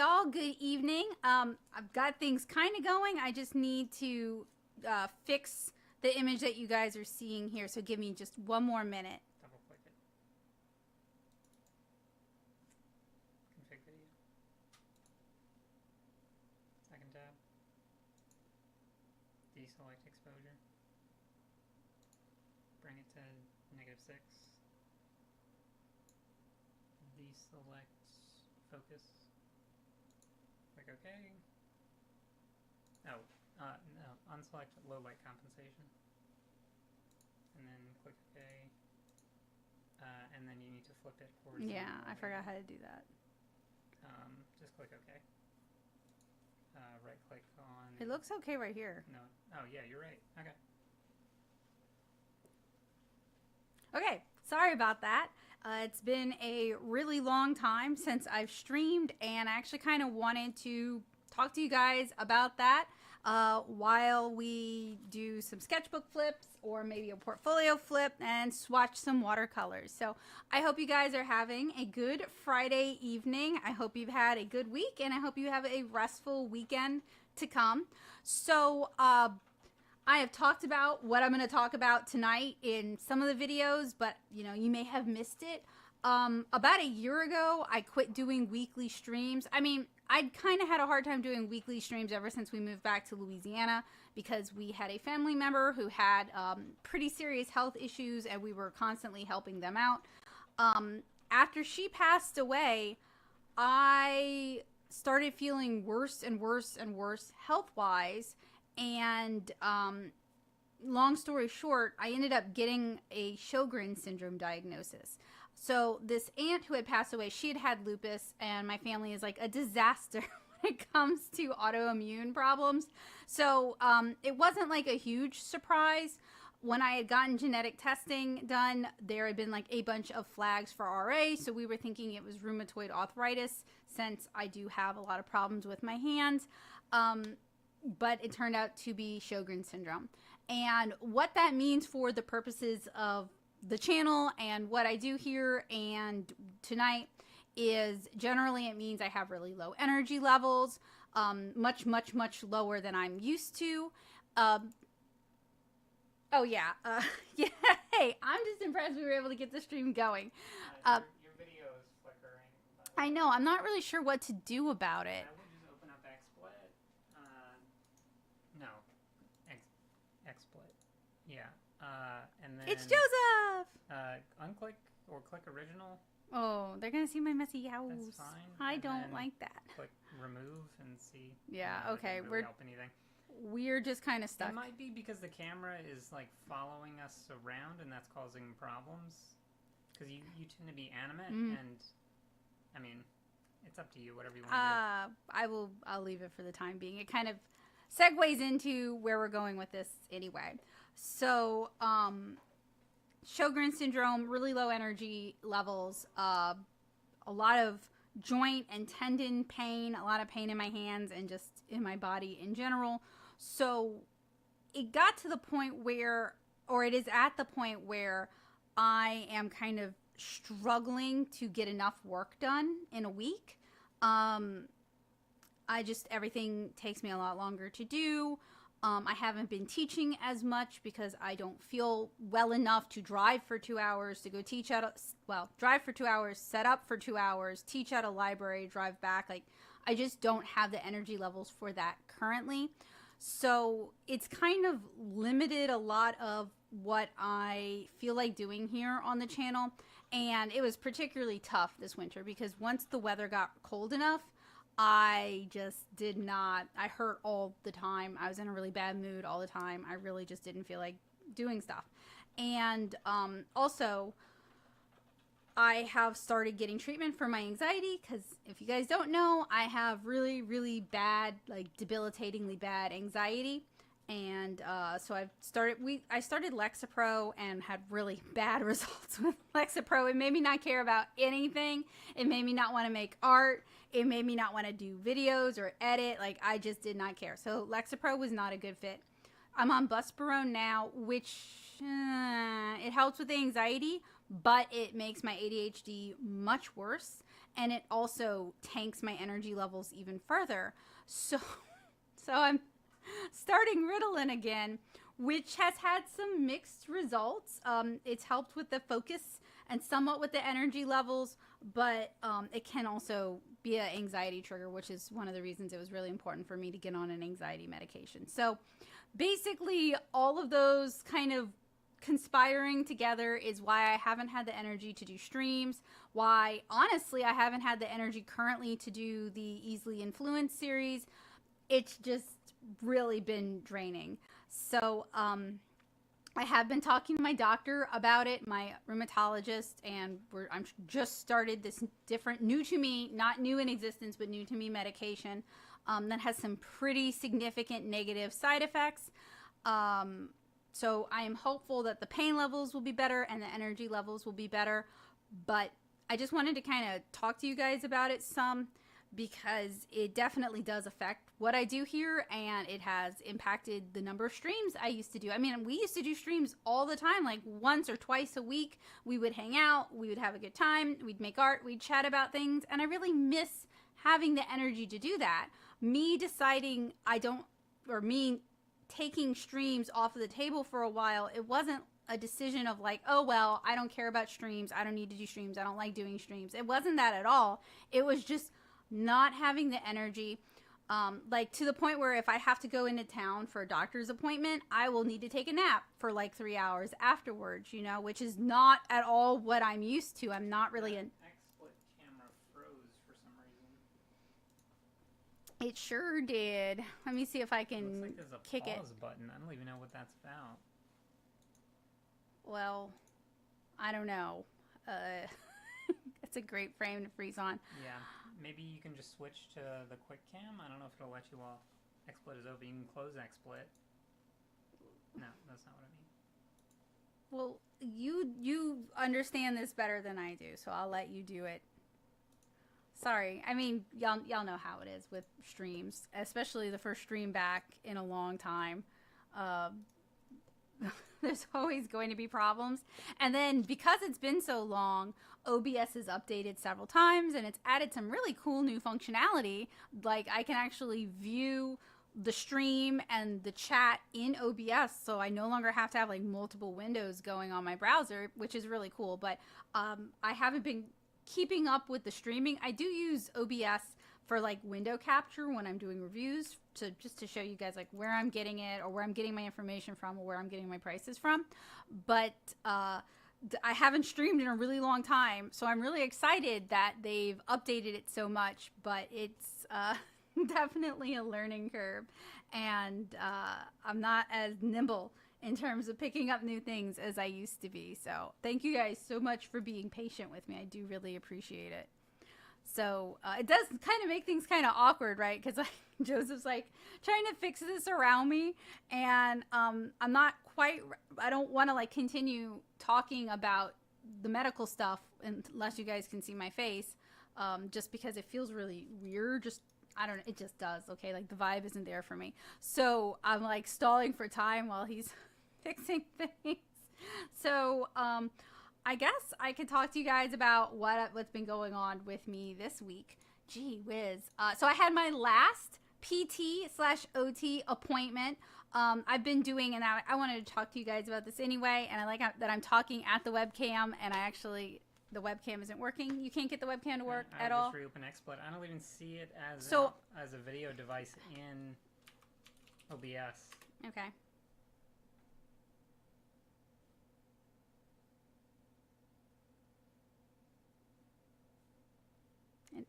y'all, good evening. I've got things kind of going. I just need to fix the image that you guys are seeing here, so give me just one more minute. Double click it. Config video. Second tab. Deselect exposure. Bring it to -6. Deselect focus. Click OK. Oh, no. Unselect low light compensation. And then click OK. And then you need to flip it towards. Yeah, I forgot how to do that. Just click OK. Right click on. It looks okay right here. No. Oh, yeah, you're right. Okay. Okay, sorry about that. It's been a really long time since I've streamed, and I actually kind of wanted to talk to you guys about that while we do some sketchbook flips or maybe a portfolio flip and swatch some watercolors. So I hope you guys are having a good Friday evening. I hope you've had a good week, and I hope you have a restful weekend to come. So I have talked about what I'm going to talk about tonight in some of the videos, but you know, you may have missed it. About a year ago, I quit doing weekly streams. I mean, I'd kind of had a hard time doing weekly streams ever since we moved back to Louisiana because we had a family member who had pretty serious health issues, and we were constantly helping them out. After she passed away, I started feeling worse and worse and worse health-wise. And long story short, I ended up getting a Sjogren's syndrome diagnosis. So this aunt who had passed away, she had had lupus, and my family is like a disaster when it comes to autoimmune problems. So it wasn't like a huge surprise. When I had gotten genetic testing done, there had been like a bunch of flags for RA. So we were thinking it was rheumatoid arthritis, since I do have a lot of problems with my hands. But it turned out to be Sjogren's syndrome. And what that means for the purposes of the channel and what I do here and tonight is generally it means I have really low energy levels, much lower than I'm used to. Oh yeah, yeah. Hey, I'm just impressed we were able to get the stream going. Your video is flickering. I know. I'm not really sure what to do about it. I would just open up XSplit. No, XSplit. Yeah. And then It's Joseph. Unclick or click original. Oh, they're gonna see my messy house. That's fine. I And don't then like that. Click remove and see. Yeah. That Okay. doesn't really help anything. We're just kind of stuck. It might be because the camera is like following us around, and that's causing problems. Because you tend to be animate, and I mean, it's up to you. Whatever you want to do. I'll leave it for the time being. It kind of segues into where we're going with this anyway. So, Sjogren's syndrome, really low energy levels, a lot of joint and tendon pain, a lot of pain in my hands and just in my body in general. So it got to the point where, or it is at the point where I am kind of struggling to get enough work done in a week. Everything takes me a lot longer to do. I haven't been teaching as much because I don't feel well enough to drive for 2 hours to go teach at drive for 2 hours, set up for 2 hours, teach at a library, drive back. Like, I just don't have the energy levels for that currently. So it's kind of limited a lot of what I feel like doing here on the channel. And it was particularly tough this winter because once the weather got cold enough, I just did not, I hurt all the time. I was in a really bad mood all the time. I really just didn't feel like doing stuff. And also, I have started getting treatment for my anxiety because if you guys don't know, I have really, really bad, like debilitatingly bad anxiety. And so I started Lexapro and had really bad results with Lexapro. It made me not care about anything. It made me not want to make art. It made me not want to do videos or edit. Like, I just did not care. So Lexapro was not a good fit. I'm on Buspirone now, which it helps with the anxiety, but it makes my ADHD much worse. and it also tanks my energy levels even further. So I'm starting Ritalin again, which has had some mixed results. It's helped with the focus and somewhat with the energy levels, but it can also be an anxiety trigger, which is one of the reasons it was really important for me to get on an anxiety medication. So basically, all of those kind of conspiring together is why I haven't had the energy to do streams, why honestly I haven't had the energy currently to do the Easily Influenced series. It's just really been draining. So I have been talking to my doctor about it, my rheumatologist, and I'm just started this different, new to me, not new in existence, but new to me medication that has some pretty significant negative side effects. So I am hopeful that the pain levels will be better and the energy levels will be better. But I just wanted to kind of talk to you guys about it some, because it definitely does affect what I do here, and it has impacted the number of streams I used to do. I mean, we used to do streams all the time, like once or twice a week. We would hang out, we would have a good time, we'd make art, we'd chat about things, and I really miss having the energy to do that. Me deciding me taking streams off of the table for a while, it wasn't a decision of like, oh, well, I don't care about streams, I don't need to do streams, I don't like doing streams. It wasn't that at all. It was just not having the energy, like to the point where if I have to go into town for a doctor's appointment, I will need to take a nap for like 3 hours afterwards, you know, which is not at all what I'm used to. I'm not really an XSplit camera froze for some reason. It sure did. Let me see if I can looks like there's a kick it. pause button. I don't even know what that's about. Well, I don't know. It's a great frame to freeze on. Yeah. Maybe you can just switch to the quick cam. I don't know if it'll let you while XSplit is open. You can close XSplit. No, that's not what I mean. Well, you understand this better than I do, so I'll let you do it. Sorry. I mean, y'all know how it is with streams, especially the first stream back in a long time. There's always going to be problems. And then because it's been so long, OBS has updated several times and it's added some really cool new functionality. Like I can actually view the stream and the chat in OBS, so I no longer have to have like multiple windows going on my browser, which is really cool. But I haven't been keeping up with the streaming. I do use OBS for like window capture when I'm doing reviews, just to show you guys like where I'm getting it or where I'm getting my information from or where I'm getting my prices from. But I haven't streamed in a really long time, so I'm really excited that they've updated it so much, but it's definitely a learning curve, and I'm not as nimble in terms of picking up new things as I used to be. So thank you guys so much for being patient with me. I do really appreciate it. So it does kind of make things kind of awkward, right? Because like, Joseph's like trying to fix this around me, and I'm not quite, I don't want to like continue talking about the medical stuff unless you guys can see my face, just because it feels really weird. Just, I don't know, it just does. Okay, like the vibe isn't there for me. So I'm like stalling for time while he's fixing things. So I guess I could talk to you guys about what's been going on with me this week. Gee whiz. So I had my last PT/OT appointment. I've been doing, and I wanted to talk to you guys about this anyway, and I like that I'm talking at the webcam, and the webcam isn't working. You can't get the webcam to work at all? I just reopen XSplit. I don't even see it as a video device in OBS. Okay. And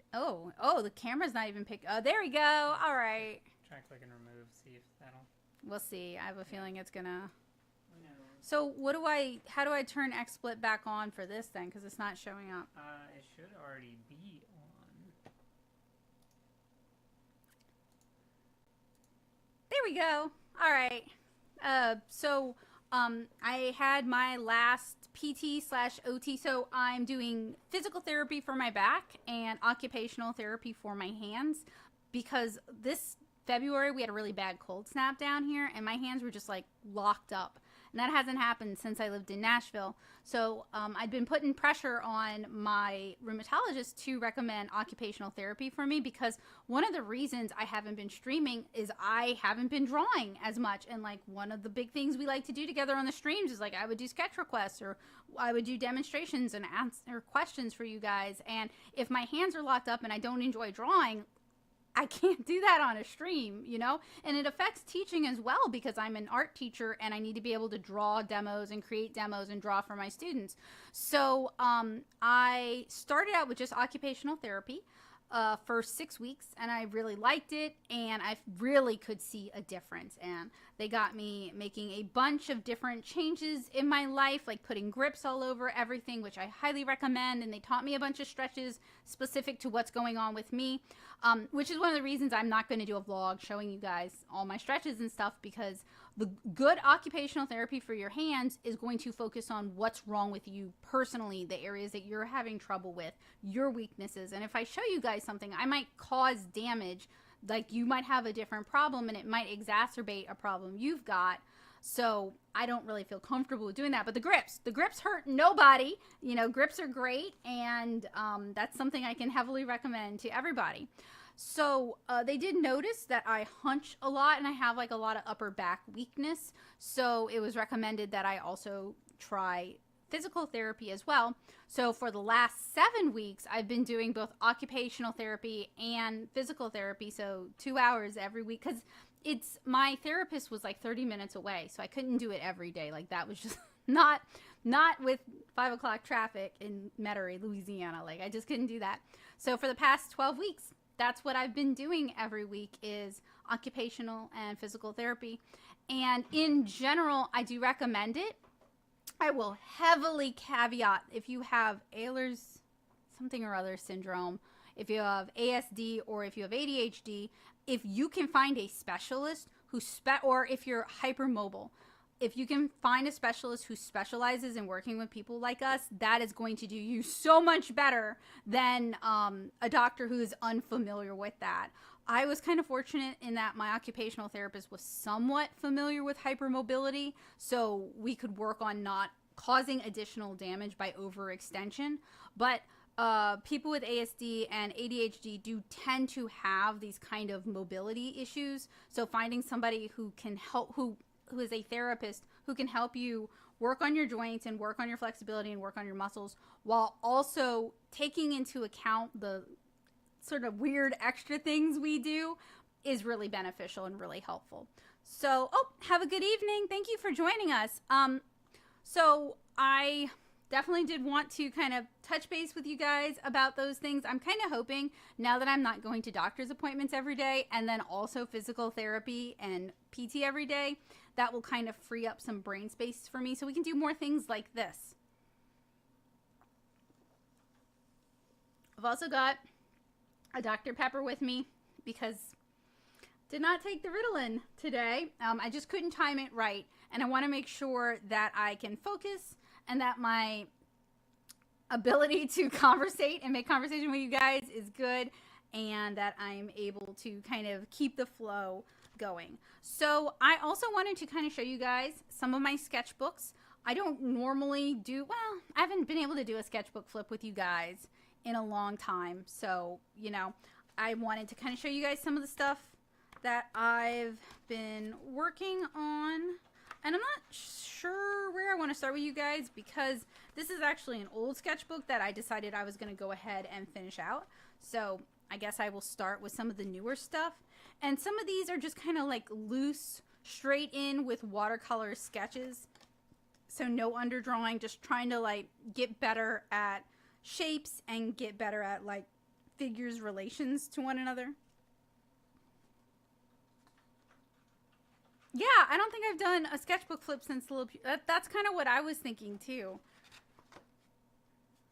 the camera's not even picked. Oh, there we go. All right. Try click and remove. See if that'll. We'll see. I have a feeling it's gonna. No. So how do I turn XSplit back on for this then? Because it's not showing up. It should already be on. There we go. All right. I had my last PT/OT. So I'm doing physical therapy for my back and occupational therapy for my hands, because this February we had a really bad cold snap down here and my hands were just like locked up. And that hasn't happened since I lived in Nashville. So I'd been putting pressure on my rheumatologist to recommend occupational therapy for me, because one of the reasons I haven't been streaming is I haven't been drawing as much. And like one of the big things we like to do together on the streams is like I would do sketch requests, or I would do demonstrations and answer questions for you guys. And if my hands are locked up and I don't enjoy drawing, I can't do that on a stream, you know? And it affects teaching as well, because I'm an art teacher and I need to be able to draw demos and create demos and draw for my students. So I started out with just occupational therapy for 6 weeks, and I really liked it, and I really could see a difference. And they got me making a bunch of different changes in my life, like putting grips all over everything, which I highly recommend. And they taught me a bunch of stretches specific to what's going on with me, which is one of the reasons I'm not going to do a vlog showing you guys all my stretches and stuff, because the good occupational therapy for your hands is going to focus on what's wrong with you personally, the areas that you're having trouble with, your weaknesses. And if I show you guys something, I might cause damage. Like you might have a different problem and it might exacerbate a problem you've got. So I don't really feel comfortable with doing that. But the grips hurt nobody. You know, grips are great. And that's something I can heavily recommend to everybody. So they did notice that I hunch a lot and I have like a lot of upper back weakness. So it was recommended that I also try physical therapy as well. So for the last 7 weeks, I've been doing both occupational therapy and physical therapy. So 2 hours every week, because my therapist was like 30 minutes away. So I couldn't do it every day. Like that was just not with 5 o'clock traffic in Metairie, Louisiana. Like I just couldn't do that. So for the past 12 weeks, that's what I've been doing every week, is occupational and physical therapy. And in general, I do recommend it. I will heavily caveat if you have Ehlers something or other syndrome, if you have ASD, or if you have ADHD, if you can find a specialist or if you're hypermobile, if you can find a specialist who specializes in working with people like us, that is going to do you so much better than a doctor who is unfamiliar with that. I was kind of fortunate in that my occupational therapist was somewhat familiar with hypermobility, so we could work on not causing additional damage by overextension. But people with ASD and ADHD do tend to have these kind of mobility issues. So finding somebody who can help, who is a therapist who can help you work on your joints and work on your flexibility and work on your muscles, while also taking into account the sort of weird extra things we do, is really beneficial and really helpful. So, have a good evening. Thank you for joining us. So I definitely did want to kind of touch base with you guys about those things. I'm kind of hoping, now that I'm not going to doctor's appointments every day, and then also physical therapy and PT every day, that will kind of free up some brain space for me so we can do more things like this. I've also got a Dr. Pepper with me because did not take the Ritalin today. I just couldn't time it right, and I want to make sure that I can focus and that my ability to conversate and make conversation with you guys is good, and that I'm able to kind of keep the flow going. So I also wanted to kind of show you guys some of my sketchbooks. I don't normally do, well, I haven't been able to do a sketchbook flip with you guys in a long time. So, you know, I wanted to kind of show you guys some of the stuff that I've been working on. And I'm not sure where I want to start with you guys, because this is actually an old sketchbook that I decided I was going to go ahead and finish out. So I guess I will start with some of the newer stuff. And some of these are just kind of like loose, straight in with watercolor sketches. So no underdrawing, just trying to like get better at shapes and get better at like figures' relations to one another. Yeah, I don't think I've done a sketchbook flip since that's kind of what I was thinking too.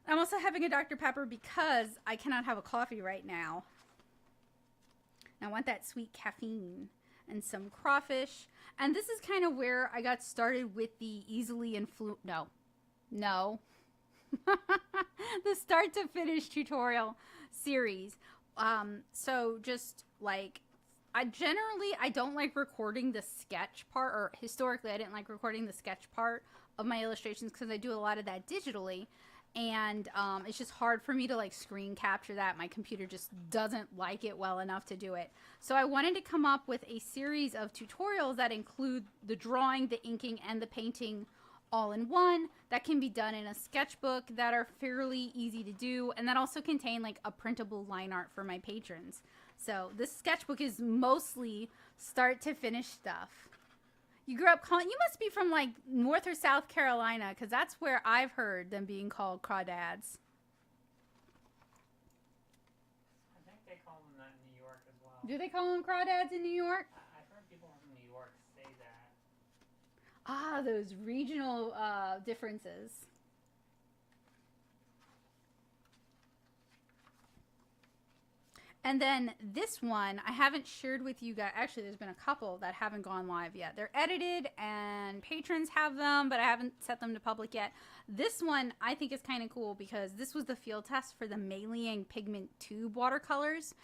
I'm also having a Dr. Pepper because I cannot have a coffee right now. I want that sweet caffeine and some crawfish. And this is kind of where I got started with the easily no. The start to finish tutorial series. So just like I don't like recording the sketch part, or historically I didn't like recording the sketch part of my illustrations because I do a lot of that digitally, and it's just hard for me to like screen capture that. My computer just doesn't like it well enough to do it. So I wanted to come up with a series of tutorials that include the drawing, the inking, and the painting all in one, that can be done in a sketchbook, that are fairly easy to do, and that also contain like a printable line art for my patrons. So this sketchbook is mostly start to finish stuff. You grew up calling, you must be from like North or South Carolina, because that's where I've heard them being called crawdads. I think they call them that in New York as well. Do they call them crawdads in New York? I've heard people from New York say that. Ah, those regional differences. And then this one, I haven't shared with you guys. Actually, there's been a couple that haven't gone live yet. They're edited and patrons have them, but I haven't set them to public yet. This one I think is kind of cool because this was the field test for the Mei pigment tube watercolors.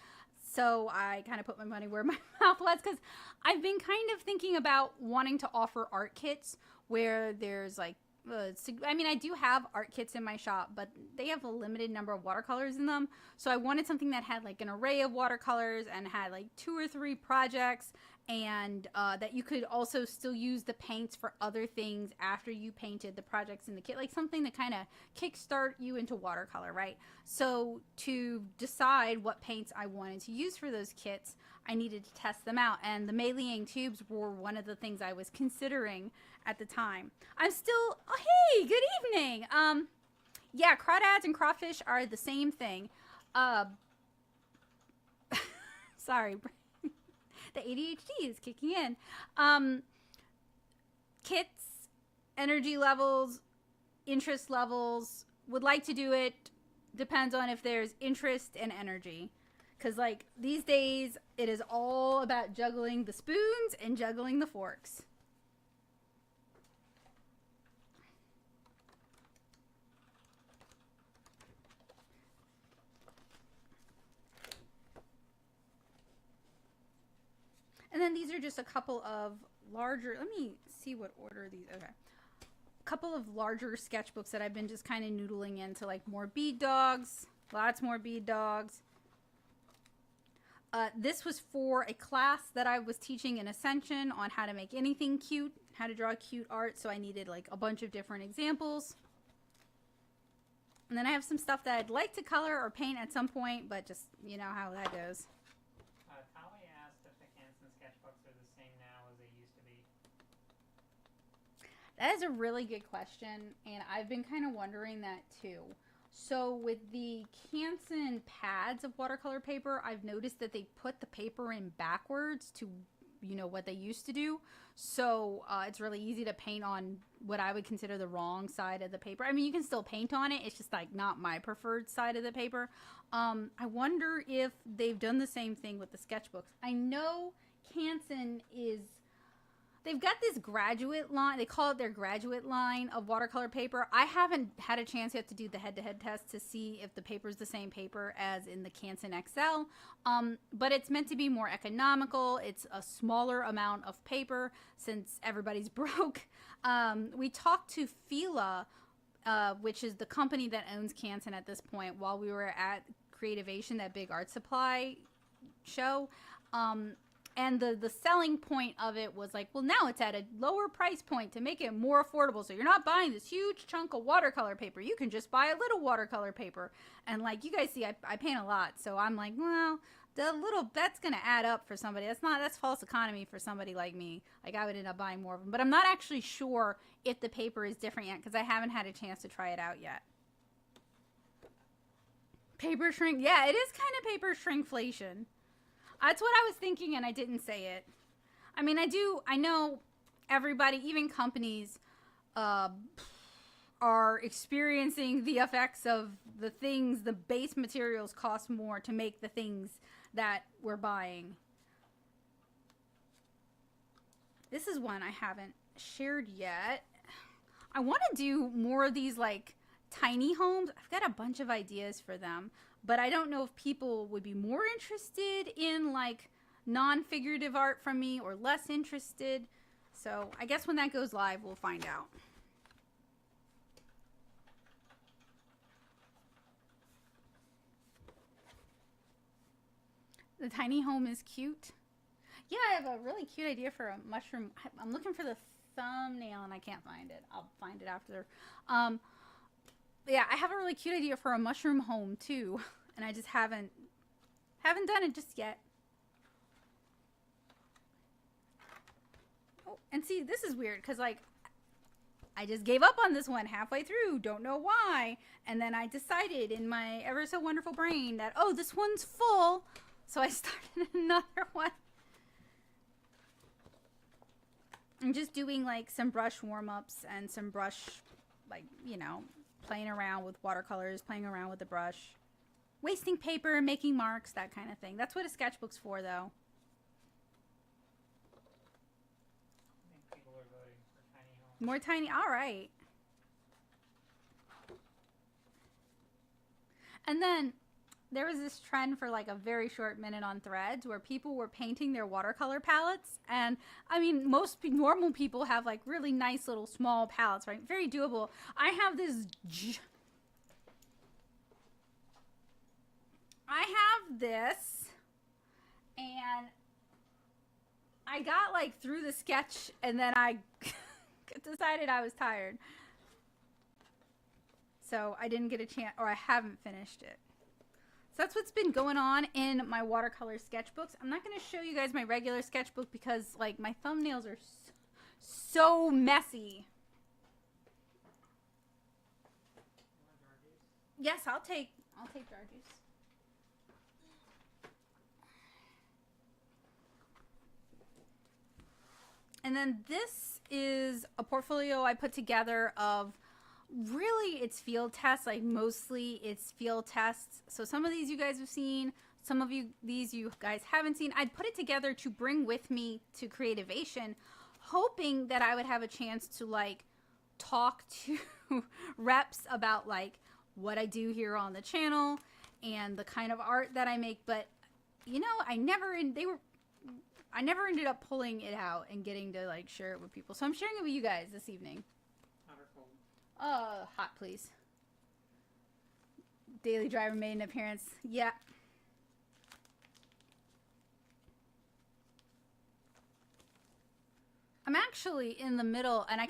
So I kind of put my money where my mouth was, because I've been kind of thinking about wanting to offer art kits where there's like, I mean, I do have art kits in my shop, but they have a limited number of watercolors in them. So I wanted something that had like an array of watercolors and had like 2 or 3 projects, and that you could also still use the paints for other things after you painted the projects in the kit, like something to kind of kickstart you into watercolor, right? So to decide what paints I wanted to use for those kits, I needed to test them out, and the Mei tubes were one of the things I was considering at the time. I'm still, oh hey, good evening. Yeah, crawdads and crawfish are the same thing. Sorry, the ADHD is kicking in. Kits, energy levels, interest levels, would like to do it, depends on if there's interest and energy. Because like these days, it is all about juggling the spoons and juggling the forks. And then these are just a couple of larger, let me see what order these, okay. A couple of larger sketchbooks that I've been just kind of noodling into, like more bead dogs, lots more bead dogs. This was for a class that I was teaching in Ascension on how to make anything cute, how to draw cute art, so I needed like a bunch of different examples. And then I have some stuff that I'd like to color or paint at some point, but just, you know how that goes. Tali asked if the Canson sketchbooks are the same now as they used to be. That is a really good question, and I've been kind of wondering that too. So with the Canson pads of watercolor paper, I've noticed that they put the paper in backwards to, you know, what they used to do. So it's really easy to paint on what I would consider the wrong side of the paper. I mean, you can still paint on it. It's just like not my preferred side of the paper. I wonder if they've done the same thing with the sketchbooks. I know Canson is... They've got this graduate line, they call it their graduate line of watercolor paper. I haven't had a chance yet to do the head-to-head test to see if the paper is the same paper as in the Canson XL, but it's meant to be more economical. It's a smaller amount of paper since everybody's broke. We talked to Fila, which is the company that owns Canson at this point, while we were at Creativation, that big art supply show. And the selling point of it was like, well, now it's at a lower price point to make it more affordable. So you're not buying this huge chunk of watercolor paper. You can just buy a little watercolor paper. And like you guys see, I paint a lot. So I'm like, well, the little, that's going to add up for somebody. That's false economy for somebody like me. Like I would end up buying more of them. But I'm not actually sure if the paper is different yet because I haven't had a chance to try it out yet. Paper shrink. Yeah, it is kind of paper shrinkflation. That's what I was thinking, and I didn't say it. I mean, I know everybody, even companies, are experiencing the effects of the things, the base materials cost more to make the things that we're buying. This is one I haven't shared yet. I want to do more of these, like, tiny homes. I've got a bunch of ideas for them. But I don't know if people would be more interested in like non-figurative art from me or less interested. So I guess when that goes live, we'll find out. The tiny home is cute. Yeah, I have a really cute idea for a mushroom. I'm looking for the thumbnail and I can't find it. I'll find it after. Yeah, I have a really cute idea for a mushroom home too, and I just haven't done it just yet. Oh, and see, this is weird because like I just gave up on this one halfway through, don't know why, and then I decided in my ever so wonderful brain that, oh, this one's full, so I started another one. I'm just doing like some brush warm-ups and some brush, like, you know, playing around with watercolors, playing around with the brush, wasting paper, making marks, that kind of thing. That's what a sketchbook's for, though. I think people are voting for tiny homes. More tiny, all right. And then there was this trend for like a very short minute on Threads where people were painting their watercolor palettes. And I mean, most normal people have like really nice little small palettes, right? Very doable. I have this, and I got like through the sketch and then I decided I was tired. So I didn't get a chance, or I haven't finished it. So that's what's been going on in my watercolor sketchbooks. I'm not going to show you guys my regular sketchbook because like my thumbnails are so messy. Yes, I'll take jar juice. And then this is a portfolio I put together of really it's field tests, like mostly it's field tests. So some of these you guys have seen, some of these you guys haven't seen. I'd put it together to bring with me to Creativation, hoping that I would have a chance to like talk to reps about like what I do here on the channel and the kind of art that I make. But you know, I never ended up pulling it out and getting to like share it with people. So I'm sharing it with you guys this evening. Hot, please. Daily Driver made an appearance. Yeah. I'm actually in the middle, and I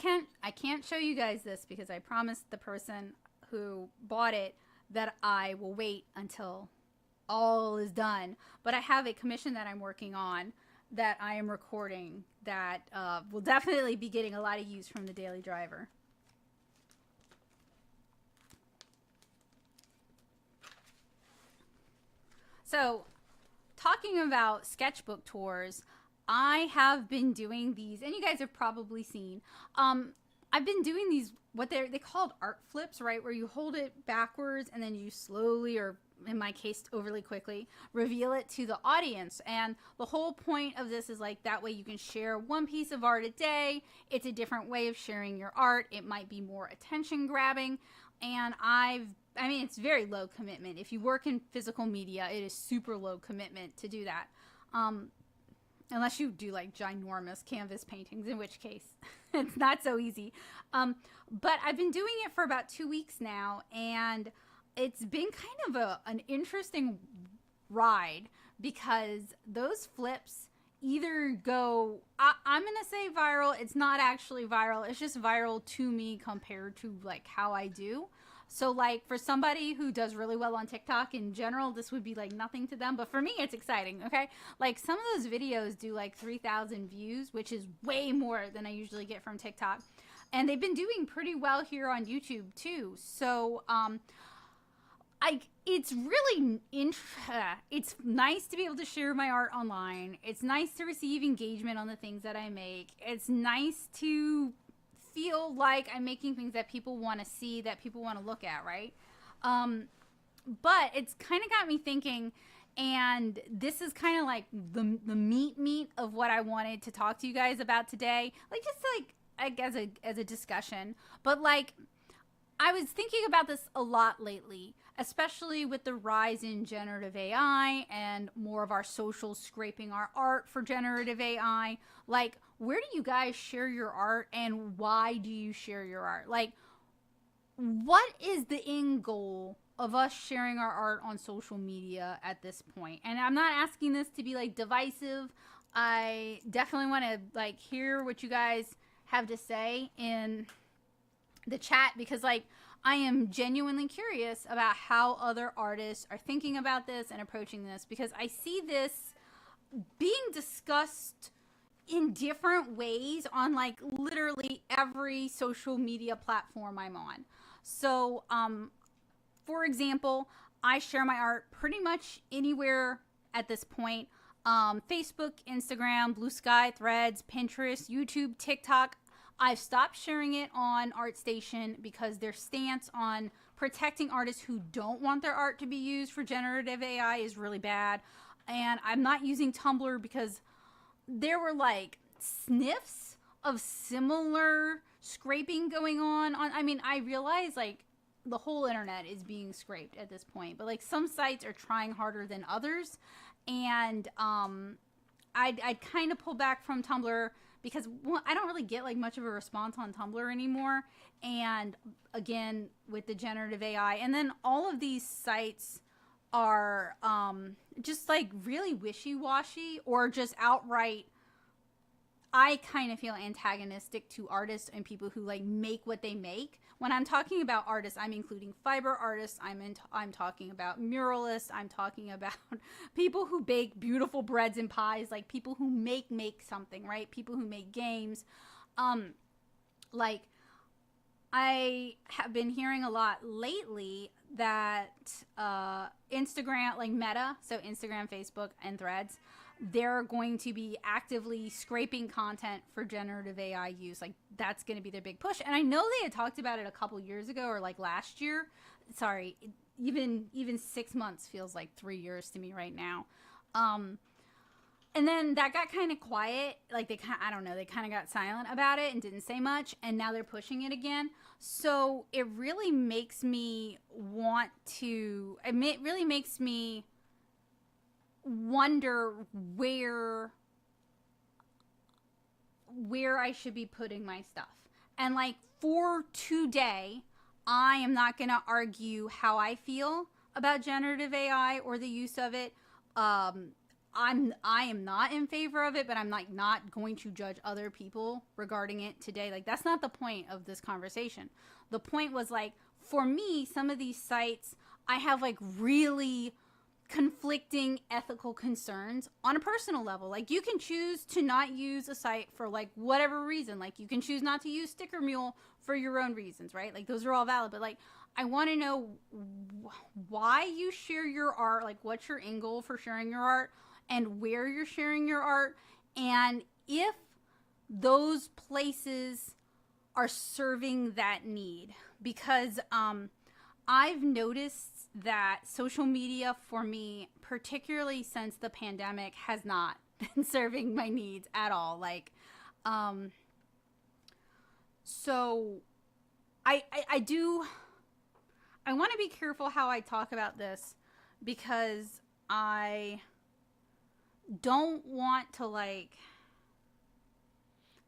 can't show you guys this because I promised the person who bought it that I will wait until all is done. But I have a commission that I'm working on that I am recording that will definitely be getting a lot of use from the Daily Driver. So, talking about sketchbook tours, I have been doing these, and you guys have probably seen. I've been doing these, what they called art flips, right? Where you hold it backwards and then you slowly, or in my case, overly quickly, reveal it to the audience. And the whole point of this is like that way you can share one piece of art a day. It's a different way of sharing your art. It might be more attention grabbing. And I mean, it's very low commitment. If you work in physical media, it is super low commitment to do that. Unless you do like ginormous canvas paintings, in which case it's not so easy. But I've been doing it for about 2 weeks now, and it's been kind of an interesting ride because those flips either go, I'm going to say viral. It's not actually viral. It's just viral to me compared to like how I do. So like for somebody who does really well on TikTok in general, this would be like nothing to them. But for me, it's exciting, okay? Like some of those videos do like 3,000 views, which is way more than I usually get from TikTok. And they've been doing pretty well here on YouTube too. So it's really it's nice to be able to share my art online. It's nice to receive engagement on the things that I make. It's nice to feel like I'm making things that people want to see, that people want to look at, right? But it's kind of got me thinking, and this is kind of like the meat of what I wanted to talk to you guys about today. Like just like as a discussion, but like I was thinking about this a lot lately, especially with the rise in generative AI and more of our socials scraping our art for generative AI. Like, where do you guys share your art and why do you share your art? Like, what is the end goal of us sharing our art on social media at this point? And I'm not asking this to be like divisive. I definitely want to like hear what you guys have to say in the chat, because like I am genuinely curious about how other artists are thinking about this and approaching this, because I see this being discussed in different ways on like literally every social media platform I'm on. So for example, I share my art pretty much anywhere at this point. Facebook, Instagram, Blue Sky, Threads, Pinterest, YouTube, TikTok. I've stopped sharing it on ArtStation because their stance on protecting artists who don't want their art to be used for generative AI is really bad. And I'm not using Tumblr because there were like sniffs of similar scraping going on. I mean, I realize like the whole internet is being scraped at this point, but like some sites are trying harder than others. And I'd kind of pull back from Tumblr because I don't really get like much of a response on Tumblr anymore. And again, with the generative AI, and then all of these sites are just like really wishy-washy or just outright, I kind of feel antagonistic to artists and people who like make what they make. When I'm talking about artists, I'm including fiber artists. I'm talking about muralists. I'm talking about people who bake beautiful breads and pies, like people who make something, right? People who make games. Like I have been hearing a lot lately that Instagram, like Meta, so Instagram, Facebook, and Threads, they're going to be actively scraping content for generative AI use. Like that's going to be their big push. And I know they had talked about it a couple years ago or like last year. Sorry, even 6 months feels like 3 years to me right now. And then that got kind of quiet. Like I don't know, they kind of got silent about it and didn't say much. And now they're pushing it again. So it really makes me wonder where I should be putting my stuff. And like for today, I am not going to argue how I feel about generative AI or the use of it. I am not in favor of it, but I'm like not going to judge other people regarding it today. Like that's not the point of this conversation. The point was like, for me, some of these sites, I have like really conflicting ethical concerns on a personal level. Like you can choose to not use a site for like whatever reason. Like you can choose not to use Sticker Mule for your own reasons, right? Like those are all valid, but like I want to know why you share your art, like what's your end goal for sharing your art and where you're sharing your art, and if those places are serving that need. Because I've noticed that social media for me, particularly since the pandemic, has not been serving my needs at all. Like, so I want to be careful how I talk about this, because I don't want to like,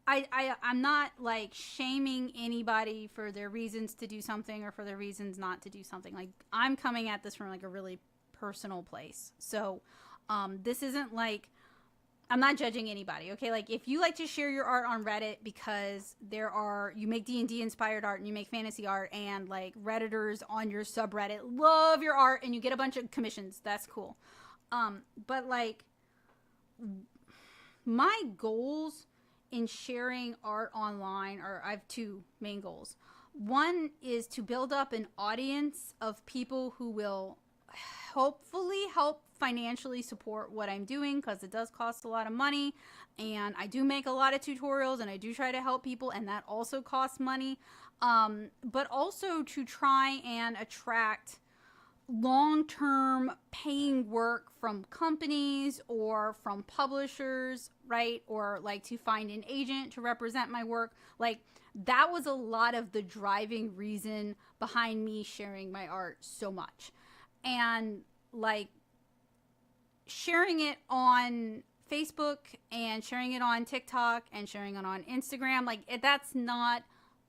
I'm not like shaming anybody for their reasons to do something or for their reasons not to do something. Like I'm coming at this from like a really personal place. So this isn't like, I'm not judging anybody, okay? Like if you like to share your art on Reddit because you make D&D inspired art and you make fantasy art, and like Redditors on your subreddit love your art and you get a bunch of commissions, that's cool. But like my goals in sharing art online I have two main goals. One is to build up an audience of people who will hopefully help financially support what I'm doing, because it does cost a lot of money, and I do make a lot of tutorials and I do try to help people, and that also costs money. But also to try and attract long-term paying work from companies or from publishers, right? Or like to find an agent to represent my work. Like that was a lot of the driving reason behind me sharing my art so much. And like sharing it on Facebook and sharing it on TikTok and sharing it on Instagram, like that's not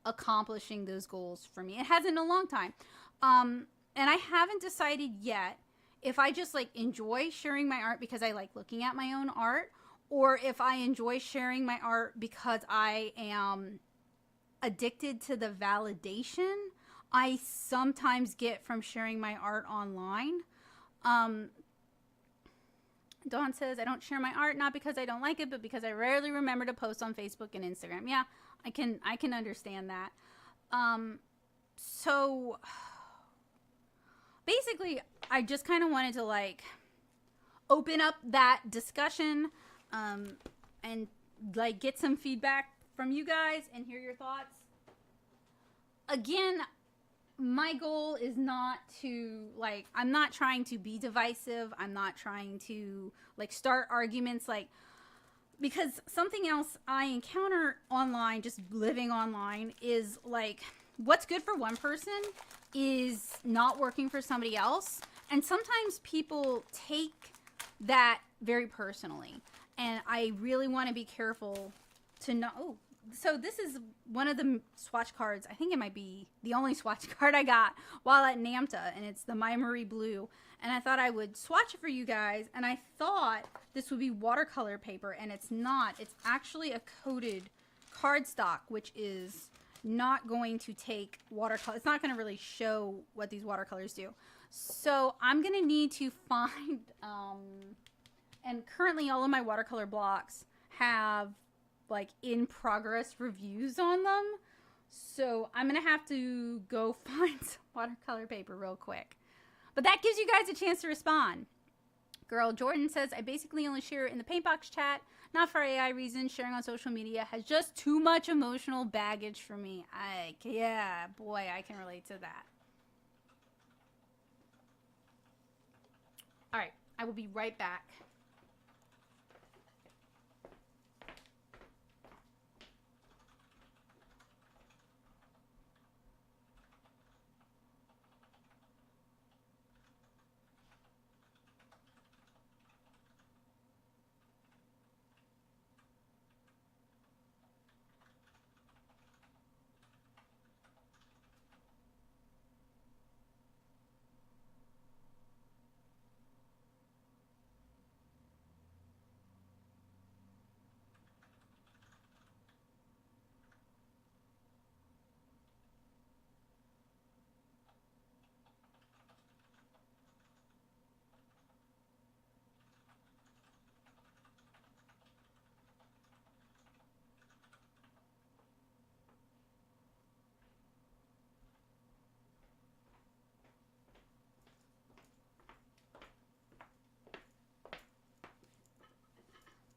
accomplishing those goals for me. It hasn't in a long time. And I haven't decided yet if I just like enjoy sharing my art because I like looking at my own art, or if I enjoy sharing my art because I am addicted to the validation I sometimes get from sharing my art online. Dawn says, I don't share my art, not because I don't like it, but because I rarely remember to post on Facebook and Instagram. Yeah, I can understand that. So basically, I just kind of wanted to like open up that discussion and like get some feedback from you guys and hear your thoughts. Again, my goal is not to like, I'm not trying to be divisive. I'm not trying to like start arguments, like, because something else I encounter online, just living online, is like what's good for one person is not working for somebody else. And sometimes people take that very personally. And I really want to be careful to know. Oh, so this is one of the swatch cards. I think it might be the only swatch card I got while at NAMTA, and it's the My Marie Blue. And I thought I would swatch it for you guys, and I thought this would be watercolor paper, and it's not. It's actually a coated cardstock, which is not going to take watercolor. It's not going to really show what these watercolors do. So I'm going to need to find, and currently all of my watercolor blocks have like in progress reviews on them. So I'm going to have to go find some watercolor paper real quick. But that gives you guys a chance to respond. Girl Jordan says, I basically only share it in the Paintbox chat, not for AI reasons. Sharing on social media has just too much emotional baggage for me. Yeah, boy, I can relate to that. All right, I will be right back.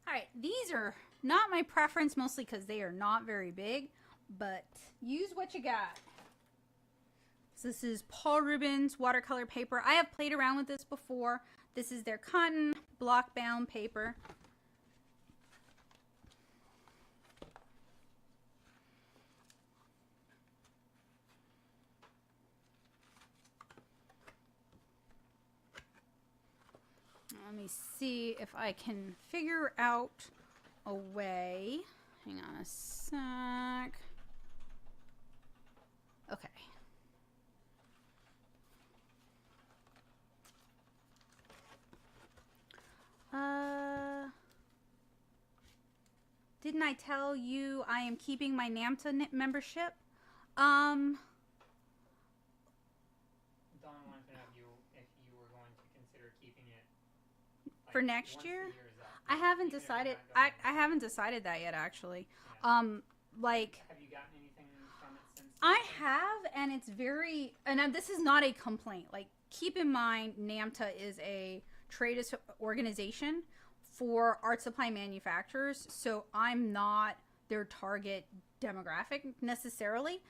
All right, these are not my preference, mostly because they are not very big, but use what you got. So this is Paul Rubens watercolor paper. I have played around with this before. This is their cotton block bound paper. Let me see if I can figure out a way. Hang on a sec. Okay. Didn't I tell you I am keeping my NAMTA membership? Dawn wanted to know if you were going to consider keeping it like, for next year? I haven't decided. I haven't decided that yet, actually. Yeah. Like, have you gotten anything from it since? I have, and it's very. And this is not a complaint. Like, keep in mind, NAMTA is a trade organization for art supply manufacturers. So I'm not their target demographic necessarily.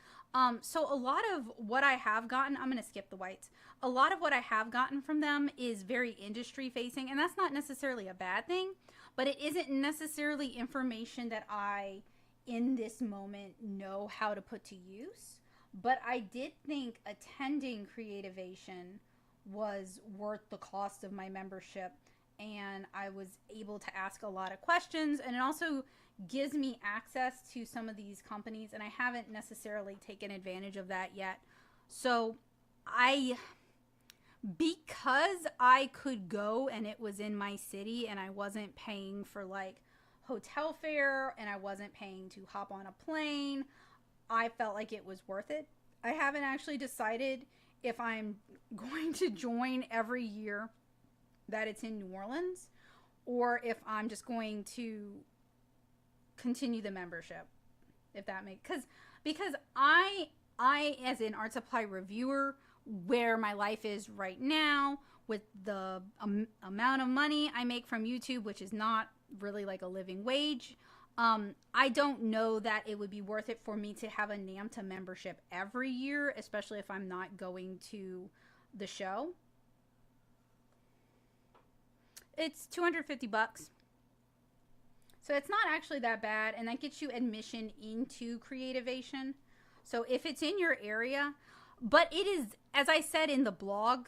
So a lot of what I have gotten, I'm going to skip the whites. A lot of what I have gotten from them is very industry facing, and that's not necessarily a bad thing, but it isn't necessarily information that I, in this moment, know how to put to use. But I did think attending Creativation was worth the cost of my membership, and I was able to ask a lot of questions, and it also gives me access to some of these companies, and I haven't necessarily taken advantage of that yet. So because I could go and it was in my city and I wasn't paying for like hotel fare and I wasn't paying to hop on a plane, I felt like it was worth it. I haven't actually decided if I'm going to join every year that it's in New Orleans, or if I'm just going to continue the membership, if that makes, because I as an art supply reviewer, where my life is right now with the amount of money I make from YouTube, which is not really like a living wage, I don't know that it would be worth it for me to have a NAMTA membership every year, especially if I'm not going to the show. It's $250. So it's not actually that bad, and that gets you admission into Creativation. So if it's in your area, but it is, as I said in the blog,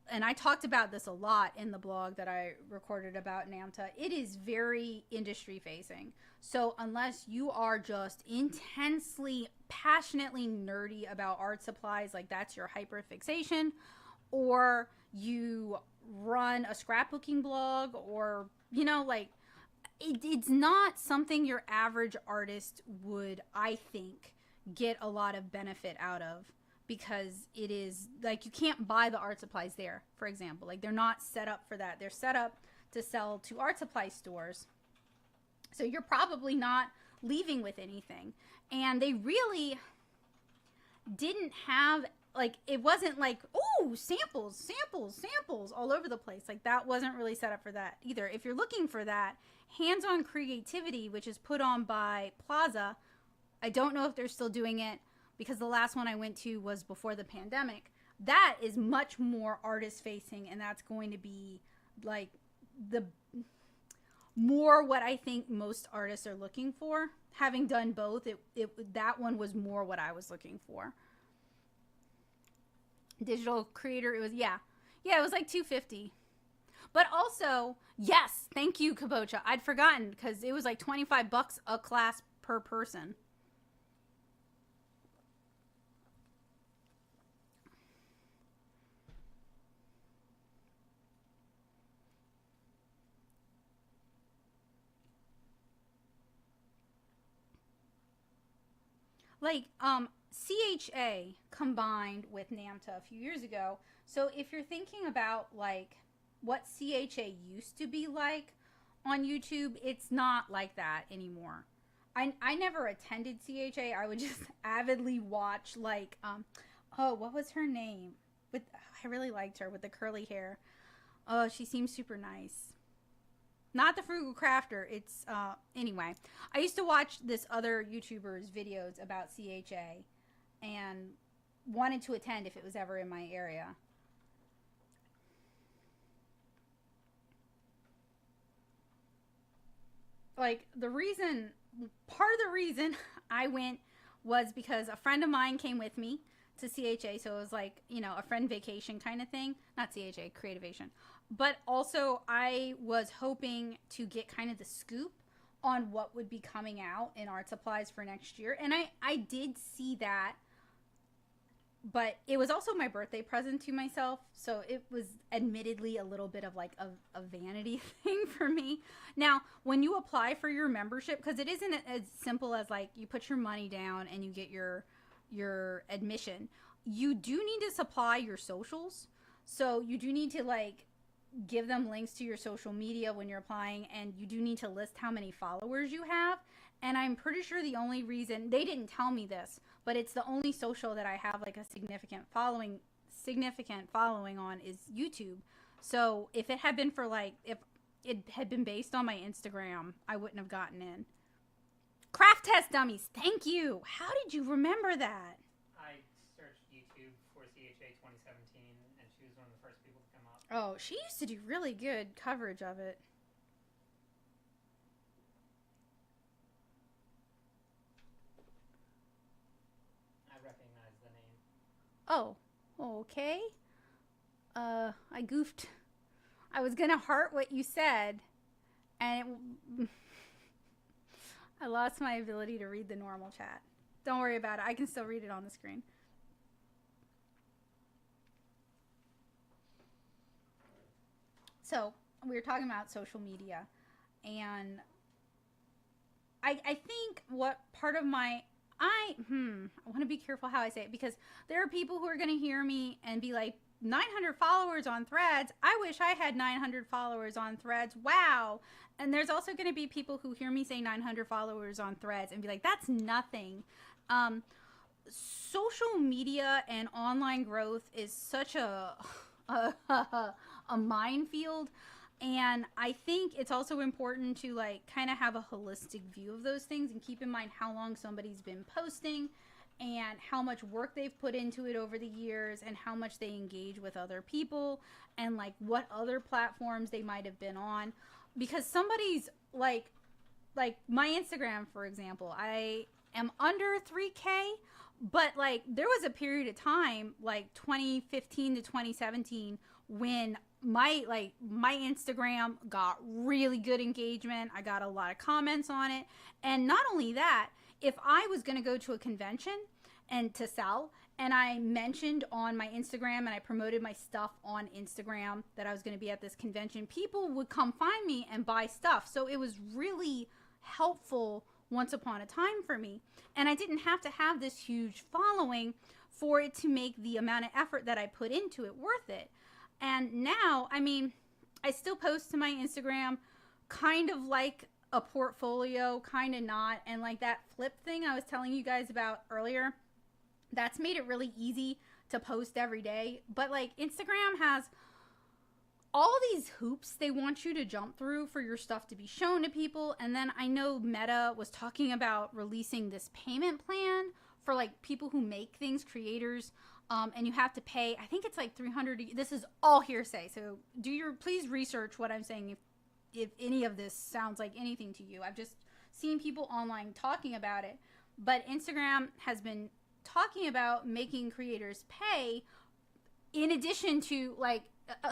and I talked about this a lot in the blog that I recorded about NAMTA, it is very industry facing. So unless you are just intensely, passionately nerdy about art supplies, like that's your hyperfixation, or you run a scrapbooking blog, or, you know, like, it's not something your average artist would, I think, get a lot of benefit out of, because it is like, you can't buy the art supplies there, for example. Like, they're not set up for that. They're set up to sell to art supply stores. So you're probably not leaving with anything. And they really didn't have, like, it wasn't like, ooh, samples all over the place. Like, that wasn't really set up for that either. If you're looking for that, Hands-On Creativity, which is put on by Plaza, I don't know if they're still doing it, because the last one I went to was before the pandemic. That is much more artist facing, and that's going to be like the more what I think most artists are looking for. Having done both, that one was more what I was looking for. Digital creator, it was, yeah, it was like $250. But also, yes, thank you, Kabocha. I'd forgotten, because it was like $25 a class per person. Like, CHA combined with NAMTA a few years ago. So if you're thinking about like what CHA used to be like on YouTube, it's not like that anymore. I never attended CHA. I would just avidly watch, like, oh, what was her name? I really liked her with the curly hair. Oh, she seems super nice. Not the Frugal Crafter. It's, anyway. I used to watch this other YouTuber's videos about CHA and wanted to attend if it was ever in my area. Like, part of the reason I went was because a friend of mine came with me to CHA, so it was like, you know, a friend vacation kind of thing. Not CHA, Creativation. But also, I was hoping to get kind of the scoop on what would be coming out in art supplies for next year. And I did see that, but it was also my birthday present to myself. So it was admittedly a little bit of like a vanity thing for me. Now, when you apply for your membership, because it isn't as simple as like you put your money down and you get your admission, you do need to supply your socials. So you do need to like give them links to your social media when you're applying, and you do need to list how many followers you have. And I'm pretty sure the only reason, they didn't tell me this, but it's the only social that I have like a significant following on is YouTube. So if it had been for like, if it had been based on my Instagram, I wouldn't have gotten in. Craft test dummies. Thank you. How did you remember that? I searched YouTube for CHA 2017, and she was one of the first people to come up. Oh, she used to do really good coverage of it. I recognize the name. Oh, okay. I goofed. I was gonna heart what you said, and I lost my ability to read the normal chat. Don't worry about it. I can still read it on the screen. So, we were talking about social media, and I think what part of my I want to be careful how I say it, because there are people who are going to hear me and be like, 900 followers on Threads. I wish I had 900 followers on Threads. Wow. And there's also going to be people who hear me say 900 followers on Threads and be like, that's nothing. Social media and online growth is such a minefield. And I think it's also important to like kind of have a holistic view of those things and keep in mind how long somebody's been posting and how much work they've put into it over the years and how much they engage with other people and like what other platforms they might have been on. Because somebody's like my Instagram, for example, I am under 3K, but like there was a period of time like 2015 to 2017 when my Instagram got really good engagement. I got a lot of comments on it. And not only that, if I was going to go to a convention and to sell, and I mentioned on my Instagram and I promoted my stuff on Instagram that I was going to be at this convention, people would come find me and buy stuff. So it was really helpful once upon a time for me. And I didn't have to have this huge following for it to make the amount of effort that I put into it worth it. And now, I mean, I still post to my Instagram kind of like a portfolio, kind of not. And like that flip thing I was telling you guys about earlier, that's made it really easy to post every day. But like Instagram has all these hoops they want you to jump through for your stuff to be shown to people. And then I know Meta was talking about releasing this payment plan for like people who make things, creators, and you have to pay, I think it's like $300. This is all hearsay. So please research what I'm saying if any of this sounds like anything to you. I've just seen people online talking about it. But Instagram has been talking about making creators pay in addition to like,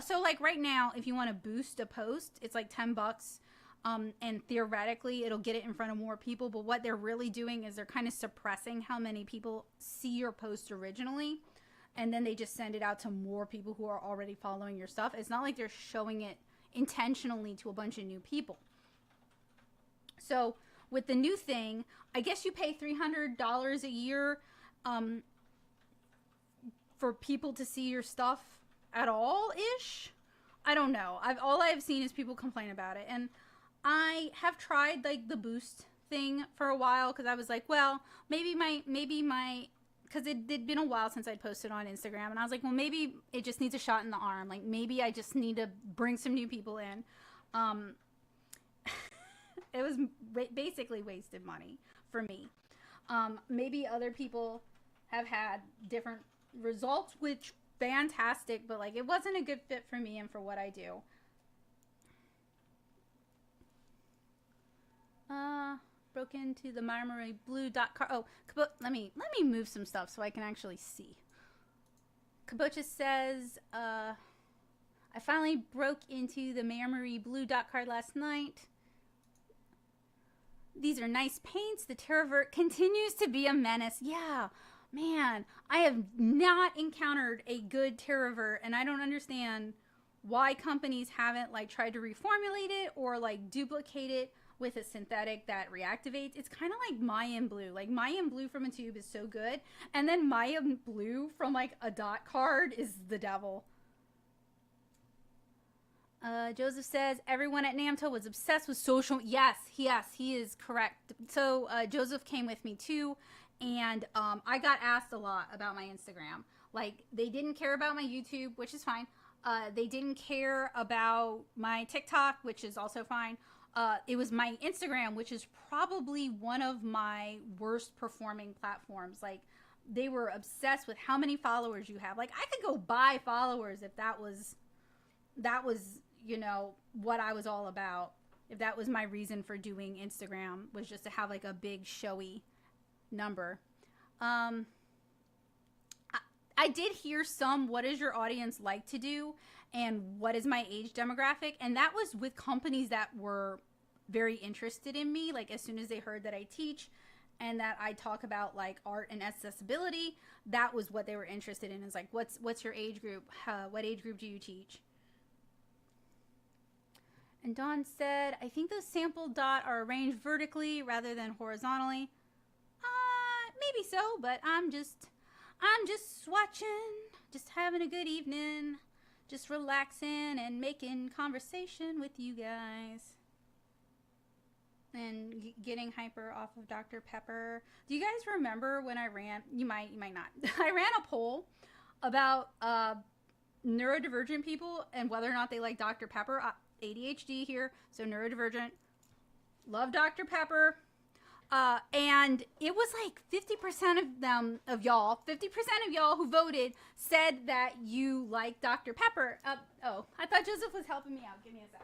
so like right now, if you want to boost a post, it's like $10. And theoretically, it'll get it in front of more people. But what they're really doing is they're kind of suppressing how many people see your post originally. And then they just send it out to more people who are already following your stuff. It's not like they're showing it intentionally to a bunch of new people. So with the new thing, I guess you pay $300 a year for people to see your stuff at all-ish. I don't know. All I've seen is people complain about it. And I have tried like the boost thing for a while because I was like, well, maybe my because it'd been a while since I'd posted on Instagram, and I was like, well, maybe it just needs a shot in the arm. Like maybe I just need to bring some new people in. It was basically wasted money for me. Maybe other people have had different results, which fantastic, but like it wasn't a good fit for me and for what I do. Broke into the Marmory Blue .car. Oh, let me move some stuff so I can actually see. Kabocha says, I finally broke into the Marmory Blue card last night. These are nice paints. The Terravert continues to be a menace. Yeah, man, I have not encountered a good Terravert, and I don't understand why companies haven't like tried to reformulate it or like duplicate it with a synthetic that reactivates. It's kind of like Mayan Blue. Like Mayan Blue from a tube is so good, and then Mayan Blue from like a dot card is the devil. Joseph says everyone at NAMTO was obsessed with social. Yes, he is correct. So Joseph came with me too, and I got asked a lot about my Instagram. Like they didn't care about my YouTube, which is fine. They didn't care about my TikTok, which is also fine. it was my Instagram, which is probably one of my worst performing platforms. Like, they were obsessed with how many followers you have. Like, I could go buy followers if that was, you know, what I was all about. If that was my reason for doing Instagram, was just to have like a big showy number. I did hear some, what does your audience like to do? And what is my age demographic? And that was with companies that were very interested in me. Like, as soon as they heard that I teach and that I talk about like art and accessibility, that was what they were interested in. Is like, what's your age group? What age group do you teach? And Dawn said, I think those sample dot are arranged vertically rather than horizontally. Maybe so, but I'm just swatching, just having a good evening, just relaxing and making conversation with you guys. And getting hyper off of Dr. Pepper. Do you guys remember when I ran, you might not, I ran a poll about neurodivergent people and whether or not they like Dr. Pepper. ADHD here, so neurodivergent. Love Dr. Pepper. And it was like 50% of y'all who voted said that you like Dr. Pepper. Oh, I thought Joseph was helping me out. Give me a sec.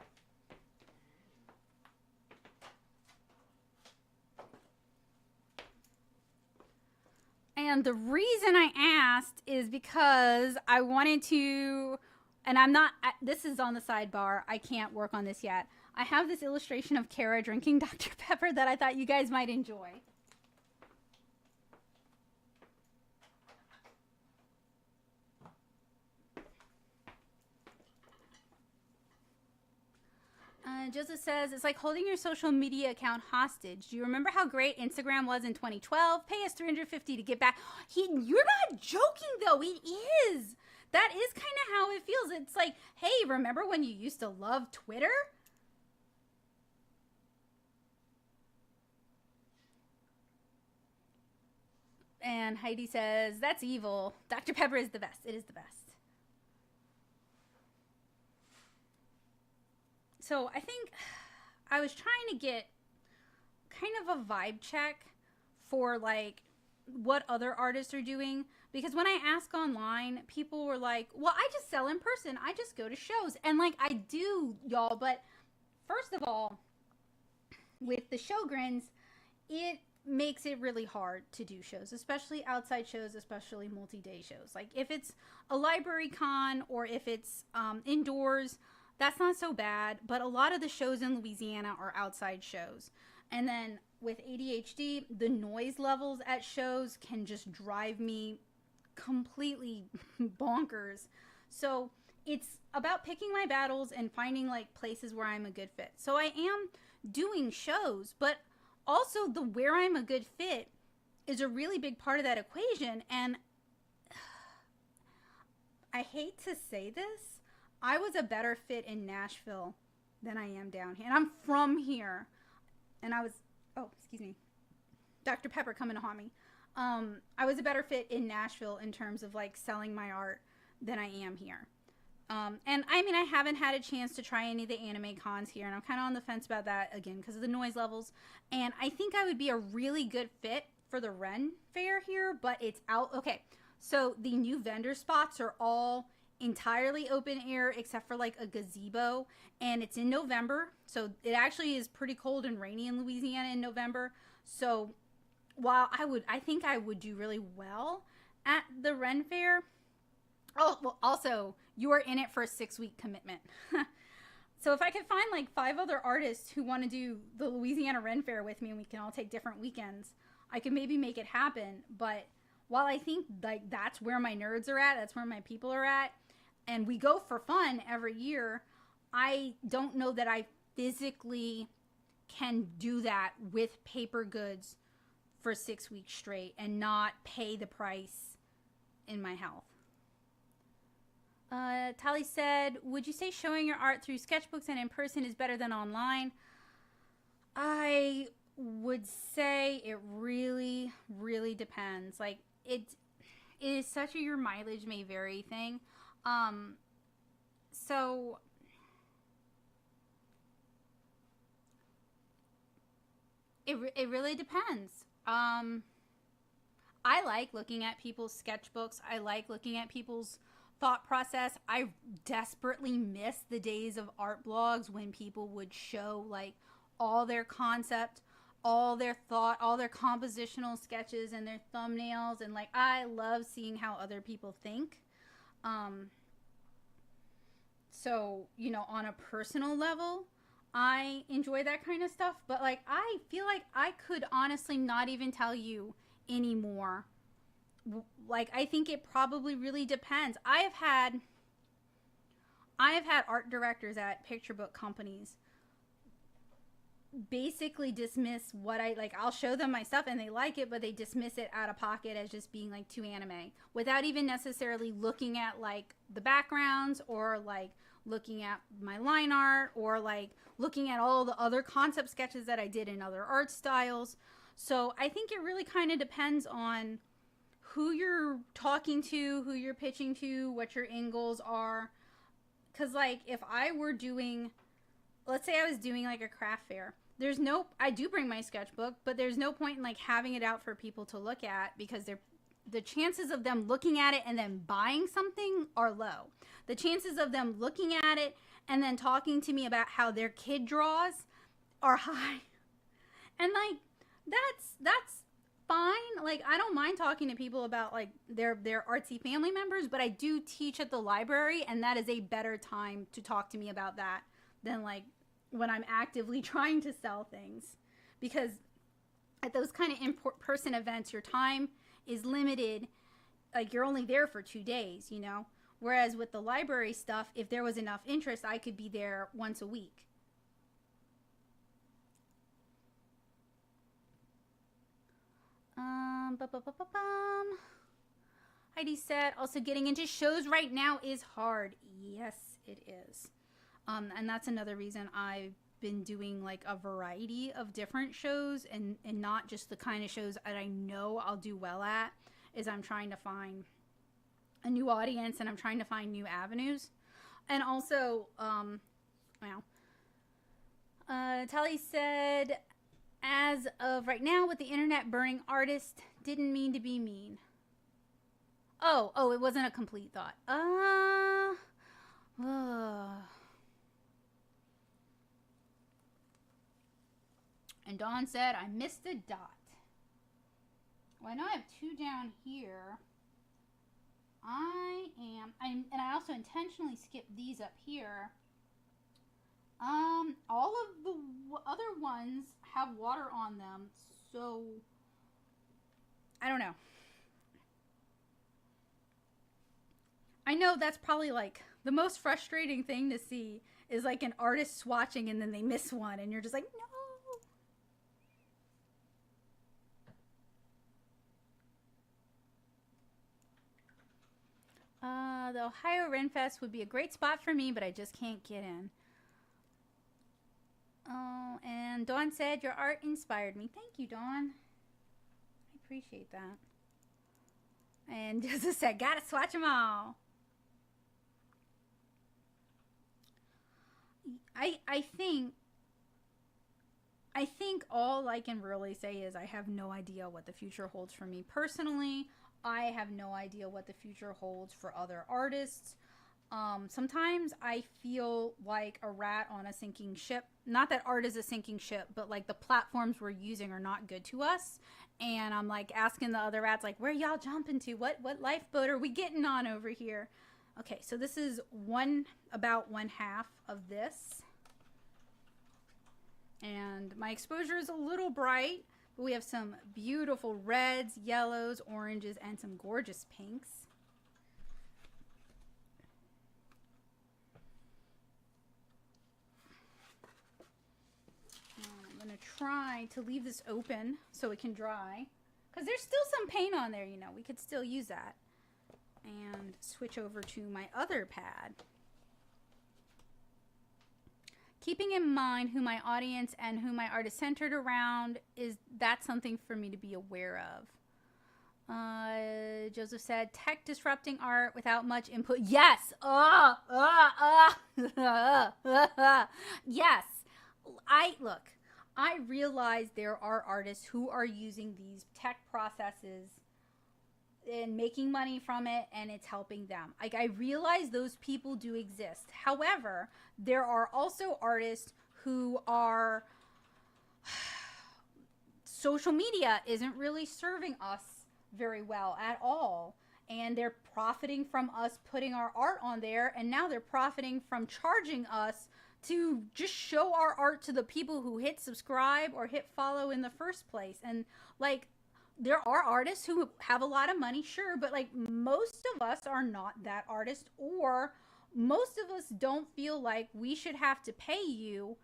And the reason I asked is because I wanted to, and I'm not, this is on the sidebar. I can't work on this yet. I have this illustration of Kara drinking Dr. Pepper that I thought you guys might enjoy. Joseph says, it's like holding your social media account hostage. Do you remember how great Instagram was in 2012? Pay us $350 to get back. You're not joking, though. It is. That is kind of how it feels. It's like, hey, remember when you used to love Twitter? And Heidi says, that's evil. Dr. Pepper is the best. It is the best. So I think I was trying to get kind of a vibe check for like what other artists are doing. Because when I ask online, people were like, well, I just sell in person. I just go to shows. And like, I do, y'all. But first of all, with the Sjogrens, it makes it really hard to do shows, especially outside shows, especially multi-day shows. Like if it's a library con or if it's indoors, that's not so bad. But a lot of the shows in Louisiana are outside shows. And then with ADHD, the noise levels at shows can just drive me completely bonkers. So it's about picking my battles and finding like places where I'm a good fit. So I am doing shows, but also the where I'm a good fit is a really big part of that equation. And I hate to say this, I was a better fit in Nashville than I am down here. And I'm from here. And I was, oh, excuse me, Dr. Pepper coming to haunt me. I was a better fit in Nashville in terms of like selling my art than I am here. And I mean, I haven't had a chance to try any of the anime cons here, and I'm kind of on the fence about that again because of the noise levels. And I think I would be a really good fit for the Ren Fair here, but it's out. Okay, so the new vendor spots are all entirely open air except for like a gazebo, and it's in November, so it actually is pretty cold and rainy in Louisiana in November. So while I think I would do really well at the Ren Fair. Oh, well, also, you are in it for a 6-week commitment. So if I could find like 5 other artists who want to do the Louisiana Ren Fair with me and we can all take different weekends, I could maybe make it happen. But while I think like that's where my nerds are at, that's where my people are at, and we go for fun every year, I don't know that I physically can do that with paper goods for 6 weeks straight and not pay the price in my health. Tali said, would you say showing your art through sketchbooks and in person is better than online? I would say it really, really depends. Like, it is such a your mileage may vary thing. So It really depends. I like looking at people's sketchbooks. I like looking at people's thought process. I desperately miss the days of art blogs when people would show like all their concept, all their thought, all their compositional sketches and their thumbnails. And like, I love seeing how other people think. So, you know, on a personal level, I enjoy that kind of stuff. But like, I feel like I could honestly not even tell you anymore. Like, I think it probably really depends. I have had art directors at picture book companies basically dismiss what I like. I'll show them my stuff and they like it, but they dismiss it out of pocket as just being like too anime without even necessarily looking at like the backgrounds or like looking at my line art or like looking at all the other concept sketches that I did in other art styles. So I think it really kind of depends on who you're talking to, who you're pitching to, what your end goals are. Because like if I were doing, let's say I was doing like a craft fair, I do bring my sketchbook, but there's no point in like having it out for people to look at because the chances of them looking at it and then buying something are low. The chances of them looking at it and then talking to me about how their kid draws are high. And like that's fine. Like, I don't mind talking to people about like their artsy family members, but I do teach at the library, and that is a better time to talk to me about that than like when I'm actively trying to sell things. Because at those kind of in-person events, your time is limited. Like, you're only there for 2 days, you know? Whereas with the library stuff, if there was enough interest, I could be there once a week. Heidi said, also getting into shows right now is hard. Yes, it is. And that's another reason I've been doing like a variety of different shows and not just the kind of shows that I know I'll do well at, is I'm trying to find a new audience and I'm trying to find new avenues. And also, Tally said, as of right now, with the internet burning artists, didn't mean to be mean. Oh, it wasn't a complete thought. And Dawn said, I missed a dot. Well, I know I have 2 down here. And I also intentionally skipped these up here. All of the other ones have water on them, so I don't know. I know that's probably like the most frustrating thing to see is like an artist swatching and then they miss one and you're just like, no. The Ohio Renfest would be a great spot for me, but I just can't get in. Oh, and Dawn said, your art inspired me. Thank you, Dawn. I appreciate that. And Joseph said, gotta swatch them all. I think all I can really say is I have no idea what the future holds for me personally. I have no idea what the future holds for other artists. Sometimes I feel like a rat on a sinking ship. Not that art is a sinking ship, but like the platforms we're using are not good to us. And I'm like asking the other rats, like, where y'all jumping to? What lifeboat are we getting on over here? Okay, so this is about 1/2 of this. And my exposure is a little bright, but we have some beautiful reds, yellows, oranges, and some gorgeous pinks. I'm going to try to leave this open so it can dry, because there's still some paint on there, you know. We could still use that. And switch over to my other pad. Keeping in mind who my audience and who my art is centered around, that's something for me to be aware of. Joseph said, tech disrupting art without much input. Yes. Yes. I realize there are artists who are using these tech processes and making money from it, and it's helping them. Like, I realize those people do exist. However, there are also artists who are social media isn't really serving us very well at all, and they're profiting from us putting our art on there, and now they're profiting from charging us to just show our art to the people who hit subscribe or hit follow in the first place. And like, there are artists who have a lot of money, sure, but like most of us are not that artist, or most of us don't feel like we should have to pay you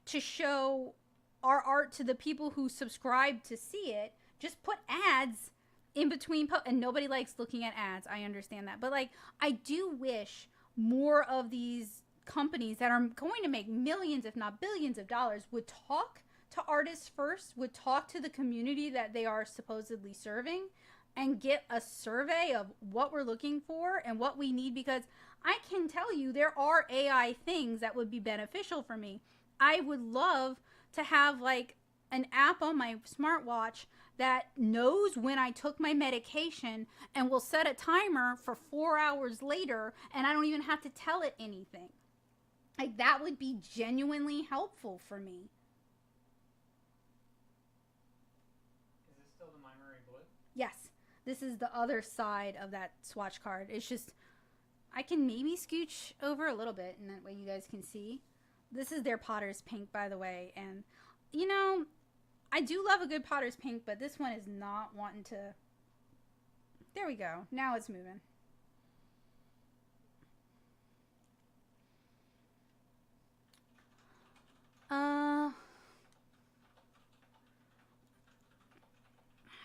to show our art to the people who subscribe to see it. Just put ads in between and nobody likes looking at ads. I understand that. But like, I do wish more of these companies that are going to make millions, if not billions of dollars, would talk to artists first, would talk to the community that they are supposedly serving, and get a survey of what we're looking for and what we need. Because I can tell you there are AI things that would be beneficial for me. I would love to have like an app on my smartwatch that knows when I took my medication and will set a timer for 4 hours later, and I don't even have to tell it anything. Like, that would be genuinely helpful for me. Is this still the Memory Blue? Yes. This is the other side of that swatch card. It's just, I can maybe scooch over a little bit, and that way you guys can see. This is their Potter's Pink, by the way. And, you know, I do love a good Potter's Pink, but this one is not wanting to. There we go. Now it's moving.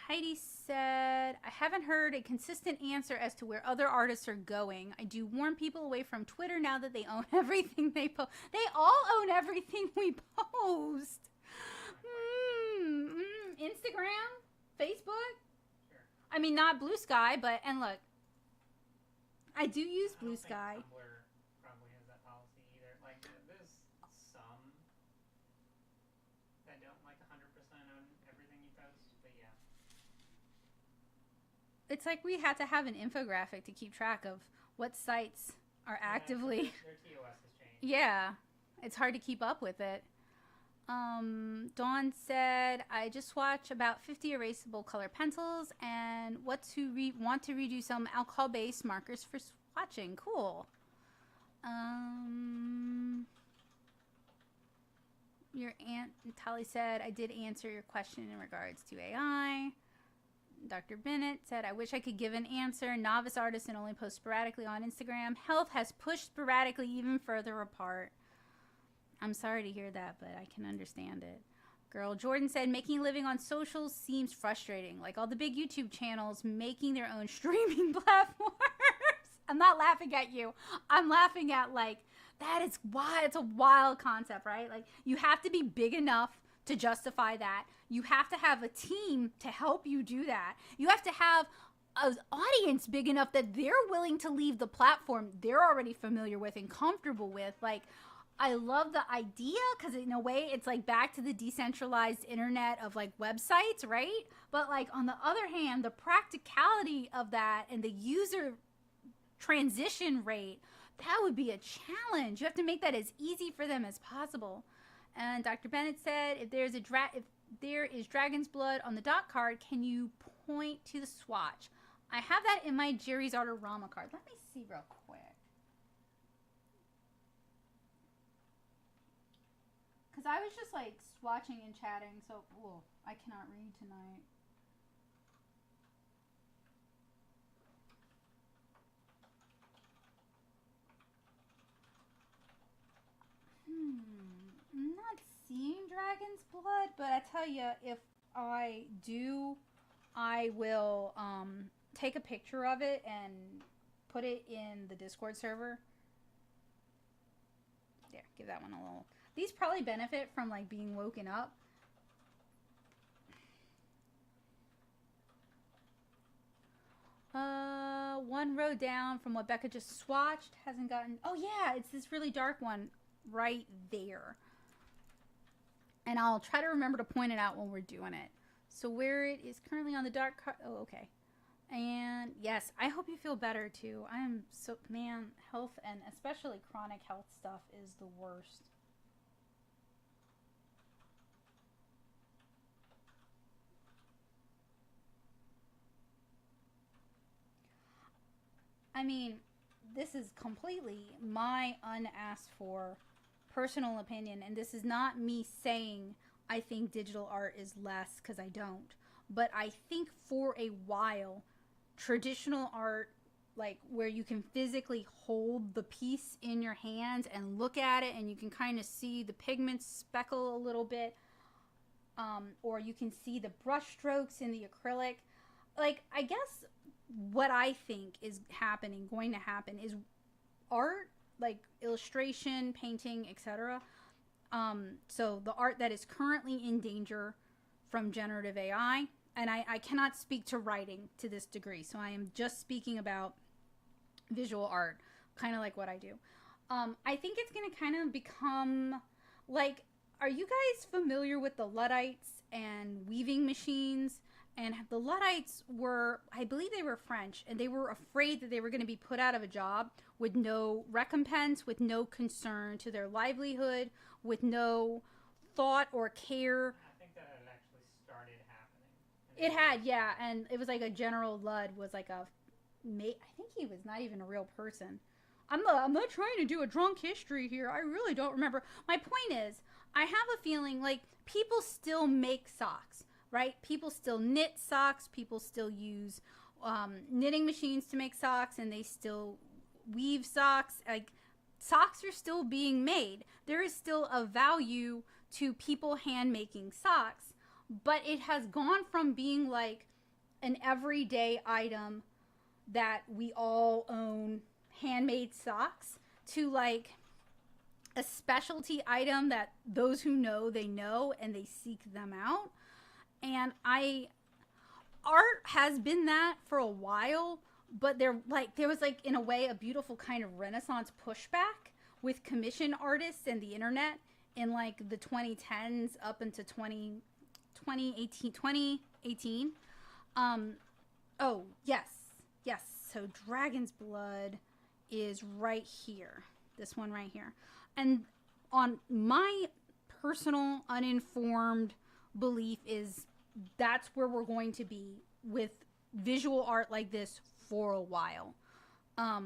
Heidi said, I haven't heard a consistent answer as to where other artists are going. I do warn people away from Twitter now that they own everything they post. They all own everything we post. Instagram? Facebook? Sure. I mean, not Blue Sky, but, and look, I do use Blue Sky. Tumblr probably has that policy either. Like, there's some that don't like 100% own everything you post, but yeah. It's like we had to have an infographic to keep track of what sites are actively. Their TOS has changed. Yeah, it's hard to keep up with it. Dawn said, I just swatch about 50 erasable color pencils and want to redo some alcohol-based markers for swatching. Cool. Your Aunt Tali said, I did answer your question in regards to AI. Dr. Bennett said, I wish I could give an answer. Novice artists and only post sporadically on Instagram. Health has pushed sporadically even further apart. I'm sorry to hear that, but I can understand it. Girl Jordan said, making a living on socials seems frustrating. Like all the big YouTube channels making their own streaming platforms. I'm not laughing at you. I'm laughing at, like, that is why it's a wild concept, right? Like, you have to be big enough to justify that. You have to have a team to help you do that. You have to have an audience big enough that they're willing to leave the platform they're already familiar with and comfortable with. Like, I love the idea because in a way it's like back to the decentralized internet of like websites, right? But like on the other hand, the practicality of that and the user transition rate, that would be a challenge. You have to make that as easy for them as possible. And Dr. Bennett said, if there is dragon's blood on the dot card, can you point to the swatch? I have that in my Jerry's Artorama card. Let me see real quick. Because I was just like swatching and chatting, so I cannot read tonight. I'm not seeing dragon's blood, but I tell you, if I do, I will take a picture of it and put it in the Discord server. There, give that one a little. These probably benefit from like being woken up. One row down from what Becca just swatched hasn't gotten. Oh yeah, it's this really dark one right there. And I'll try to remember to point it out when we're doing it. So where it is currently on the dark card. Oh, okay. And yes, I hope you feel better too. I am so, man, health and especially chronic health stuff is the worst. I mean, this is completely my unasked for personal opinion, and this is not me saying I think digital art is less, because I don't. But I think for a while, traditional art, like where you can physically hold the piece in your hands and look at it, and you can kind of see the pigments speckle a little bit, or you can see the brush strokes in the acrylic. Like, I guess what I think is going to happen is art, like illustration, painting, etc. So the art that is currently in danger from generative AI, and I cannot speak to writing to this degree, so I am just speaking about visual art, kind of like what I do. I think it's going to kind of become like, are you guys familiar with the Luddites and weaving machines? And the Luddites were, I believe they were French, and they were afraid that they were going to be put out of a job with no recompense, with no concern to their livelihood, with no thought or care. I think that it actually started happening. It had, yeah, and it was like a General Ludd was like a mate. I think he was not even a real person. I'm not trying to do a drunk history here. I really don't remember. My point is, I have a feeling like people still make socks. Right? People still knit socks. People still use knitting machines to make socks, and they still weave socks. Like, socks are still being made. There is still a value to people hand making socks, but it has gone from being like an everyday item that we all own handmade socks to like a specialty item that those who know, they know, and they seek them out. And art has been that for a while, but there was like, in a way, a beautiful kind of Renaissance pushback with commission artists and the internet in like the 2010s up into 2018. Oh, yes. So Dragon's Blood is right here. This one right here. And on my personal, uninformed belief is that's where we're going to be with visual art like this for a while. I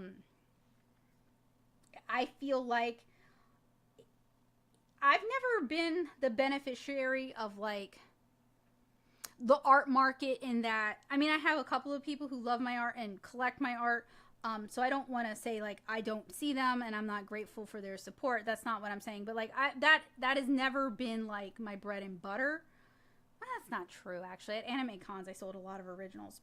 feel like I've never been the beneficiary of like the art market in that, I mean, I have a couple of people who love my art and collect my art. So I don't want to say like I don't see them and I'm not grateful for their support. That's not what I'm saying. But like that has never been like my bread and butter. Well, that's not true, actually. At anime cons, I sold a lot of originals,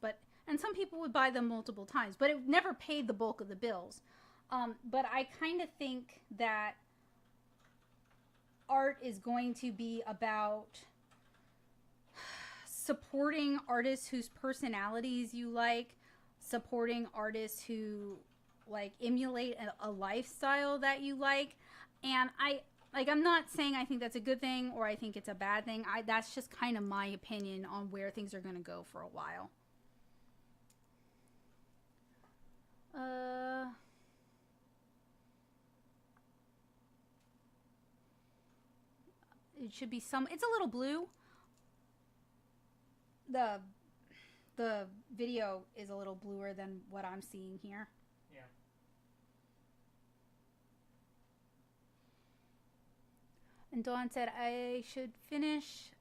and some people would buy them multiple times, but it never paid the bulk of the bills. But I kind of think that art is going to be about supporting artists whose personalities you like, supporting artists who like emulate a lifestyle that you like, and I'm not saying I think that's a good thing or I think it's a bad thing. That's just kind of my opinion on where things are going to go for a while. It should be it's a little blue. The video is a little bluer than what I'm seeing here. Yeah. And Dawn said I should finish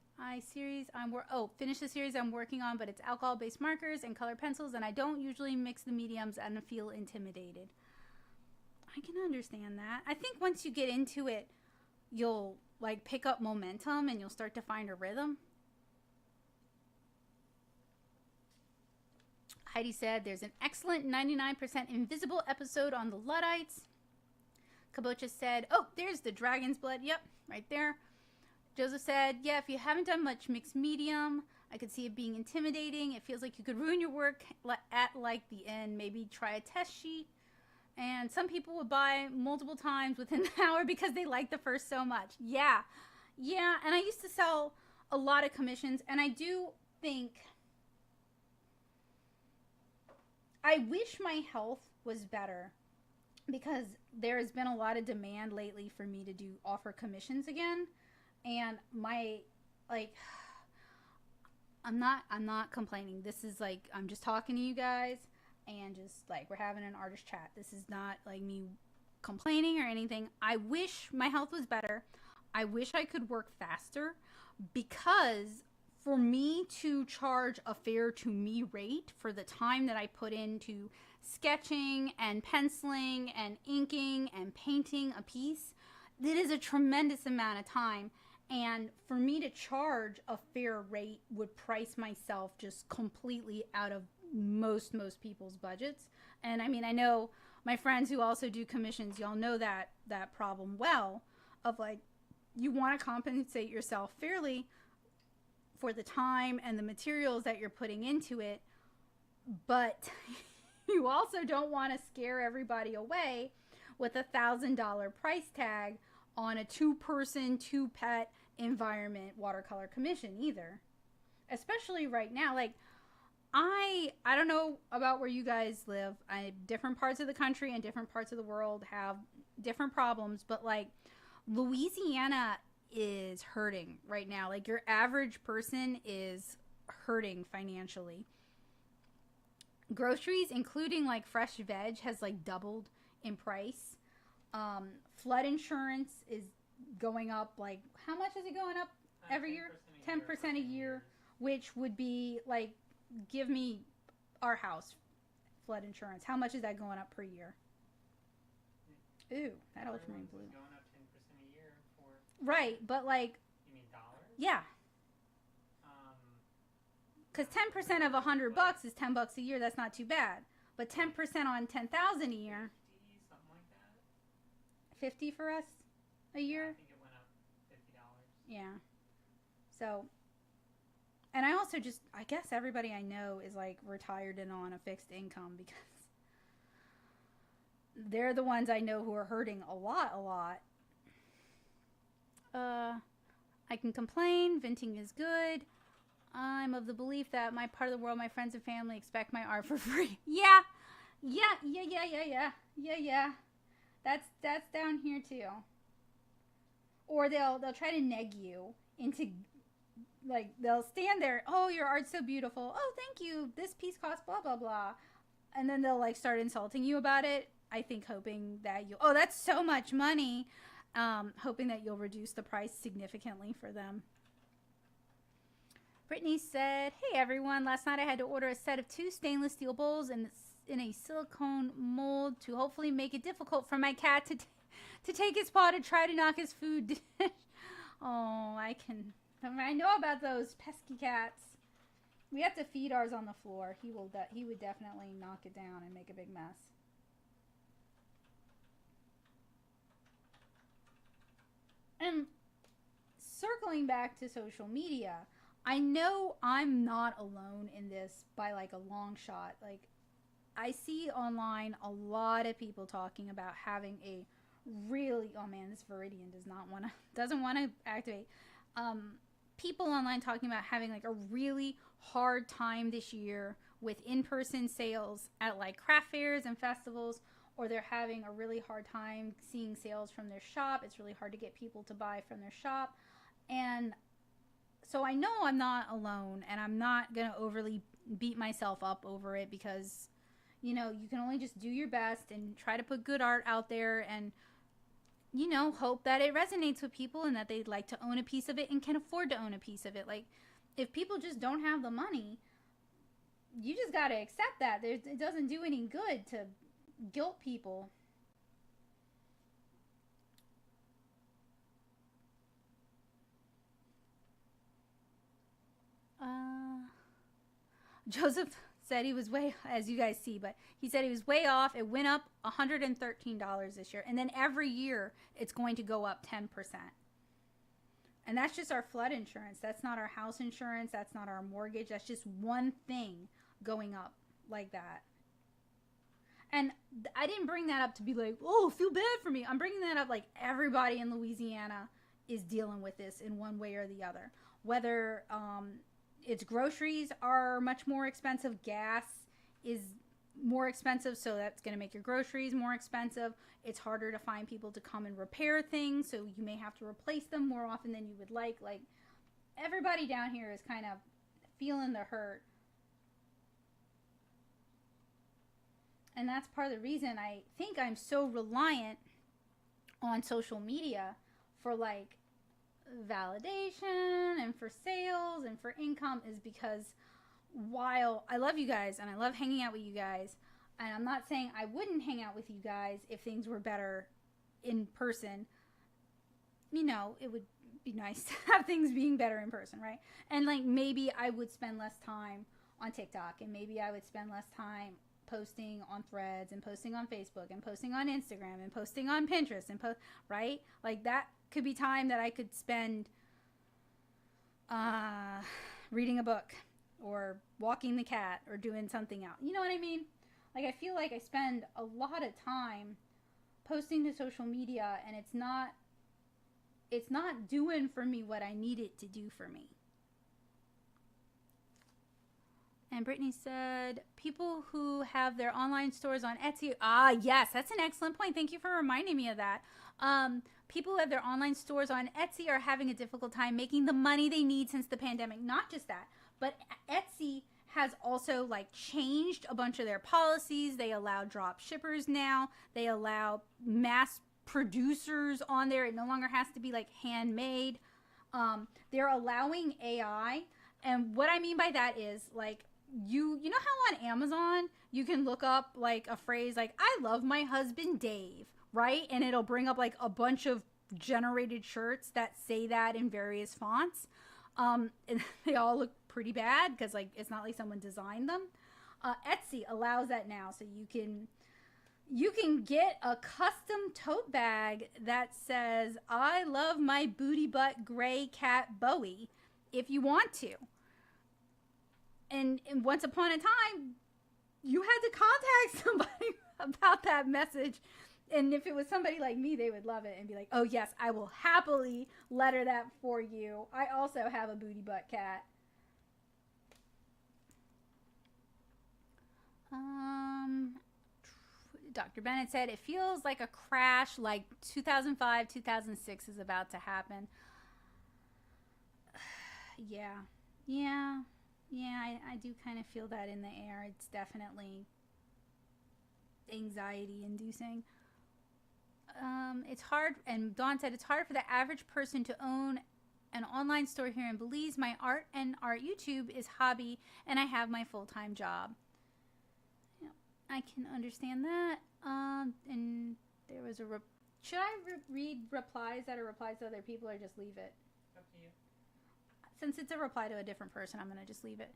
finish the series I'm working on, but it's alcohol-based markers and color pencils, and I don't usually mix the mediums and feel intimidated. I can understand that. I think once you get into it, you'll like pick up momentum and you'll start to find a rhythm. Heidi said there's an excellent 99% invisible episode on the Luddites. Kabocha said, oh, there's the Dragon's Blood. Yep, right there. Joseph said, yeah, if you haven't done much mixed medium, I could see it being intimidating. It feels like you could ruin your work at like the end. Maybe try a test sheet. And some people would buy multiple times within the hour because they like the first so much. Yeah, Yeah, and I used to sell a lot of commissions, and I do think I wish my health was better because there has been a lot of demand lately for me to offer commissions again, and my like I'm not complaining. This is like I'm just talking to you guys and just like we're having an artist chat. This is not like me complaining or anything. I wish my health was better. I wish I could work faster because for me to charge a fair to me rate for the time that I put into sketching and penciling and inking and painting a piece, it is a tremendous amount of time. And for me to charge a fair rate would price myself just completely out of most people's budgets. And I mean, I know my friends who also do commissions, y'all know that problem well of like, you want to compensate yourself fairly for the time and the materials that you're putting into it, but you also don't want to scare everybody away with $1,000 price tag on a 2-person, 2-pet environment watercolor commission either. Especially right now, like I don't know about where you guys live. Different parts of the country and different parts of the world have different problems, but like Louisiana is hurting right now. Like your average person is hurting financially. Groceries, including like fresh veg, has like doubled in price. Flood insurance is going up. Like how much is it going up every year? 10% a year, which would be like, give me our house flood insurance. How much is that going up per year? Ooh, that ultramarine blue. Going up 10% a year for. Right, but like. You mean dollars? Yeah. Because 10% of $100 is $10 a year. That's not too bad. But 10% on 10,000 a year. 50, something like that. 50 for us a year. Yeah, I think it went up $50. Yeah. So. And I also just, I guess everybody I know is like retired and on a fixed income because they're the ones I know who are hurting a lot. I can complain. Venting is good. I'm of the belief that my part of the world, my friends and family expect my art for free. Yeah. That's down here too. Or they'll try to neg you into, like, they'll stand there. Oh, your art's so beautiful. Oh, thank you. This piece costs blah, blah, blah. And then they'll like start insulting you about it. I think hoping that oh, that's so much money. Hoping that you'll reduce the price significantly for them. Brittany said, hey everyone, last night I had to order a set of 2 stainless steel bowls in a silicone mold to hopefully make it difficult for my cat to take his paw to try to knock his food dish. Oh, I know about those pesky cats. We have to feed ours on the floor. He would definitely knock it down and make a big mess. And circling back to social media, I know I'm not alone in this by like a long shot. Like I see online a lot of people talking about having a really, oh man, this Viridian doesn't want to activate. People online talking about having like a really hard time this year with in-person sales at like craft fairs and festivals, or they're having a really hard time seeing sales from their shop. It's really hard to get people to buy from their shop. And so I know I'm not alone, and I'm not going to overly beat myself up over it because, you know, you can only just do your best and try to put good art out there and, you know, hope that it resonates with people and that they'd like to own a piece of it and can afford to own a piece of it. Like, if people just don't have the money, you just got to accept that. It doesn't do any good to guilt people. Joseph said he was way, as you guys see, but he said he was way off. It went up $113 this year. And then every year it's going to go up 10%. And that's just our flood insurance. That's not our house insurance. That's not our mortgage. That's just one thing going up like that. And I didn't bring that up to be like, oh, feel bad for me. I'm bringing that up like everybody in Louisiana is dealing with this in one way or the other. Whether its groceries are much more expensive, gas is more expensive, so that's going to make your groceries more expensive. It's harder to find people to come and repair things, so you may have to replace them more often than you would like. Like, everybody down here is kind of feeling the hurt. And that's part of the reason I think I'm so reliant on social media for like validation and for sales and for income, is because while I love you guys and I love hanging out with you guys, and I'm not saying I wouldn't hang out with you guys if things were better in person, you know, it would be nice to have things being better in person, right? And like maybe I would spend less time on TikTok, and maybe I would spend less time posting on Threads and posting on Facebook and posting on Instagram and posting on Pinterest and right? Like that could be time that I could spend reading a book or walking the cat or doing something else. You know what I mean? Like, I feel like I spend a lot of time posting to social media, and it's not doing for me what I need it to do for me. And Brittany said, people who have their online stores on Etsy. Ah, yes, that's an excellent point. Thank you for reminding me of that. People who have their online stores on Etsy are having a difficult time making the money they need since the pandemic. Not just that, but Etsy has also like changed a bunch of their policies. They allow drop shippers now. They allow mass producers on there. It no longer has to be like handmade. They're allowing AI. And what I mean by that is like, you know how on Amazon you can look up like a phrase like, I love my husband Dave, right? And it'll bring up like a bunch of generated shirts that say that in various fonts. And they all look pretty bad because like it's not like someone designed them. Etsy allows that now, so you can get a custom tote bag that says, I love my booty butt gray cat Bowie, if you want to. And once upon a time, you had to contact somebody about that message. And if it was somebody like me, they would love it and be like, oh yes, I will happily letter that for you. I also have a booty butt cat. Dr. Bennett said, it feels like a crash like 2005, 2006 is about to happen. Yeah, I do kind of feel that in the air. It's definitely anxiety inducing. It's hard, and Dawn said, it's hard for the average person to own an online store here in Belize. My art YouTube is hobby, and I have my full-time job. Yeah, I can understand that. And there was should I read replies that are replies to other people, or just leave it? Up to you. Since it's a reply to a different person, I'm going to just leave it.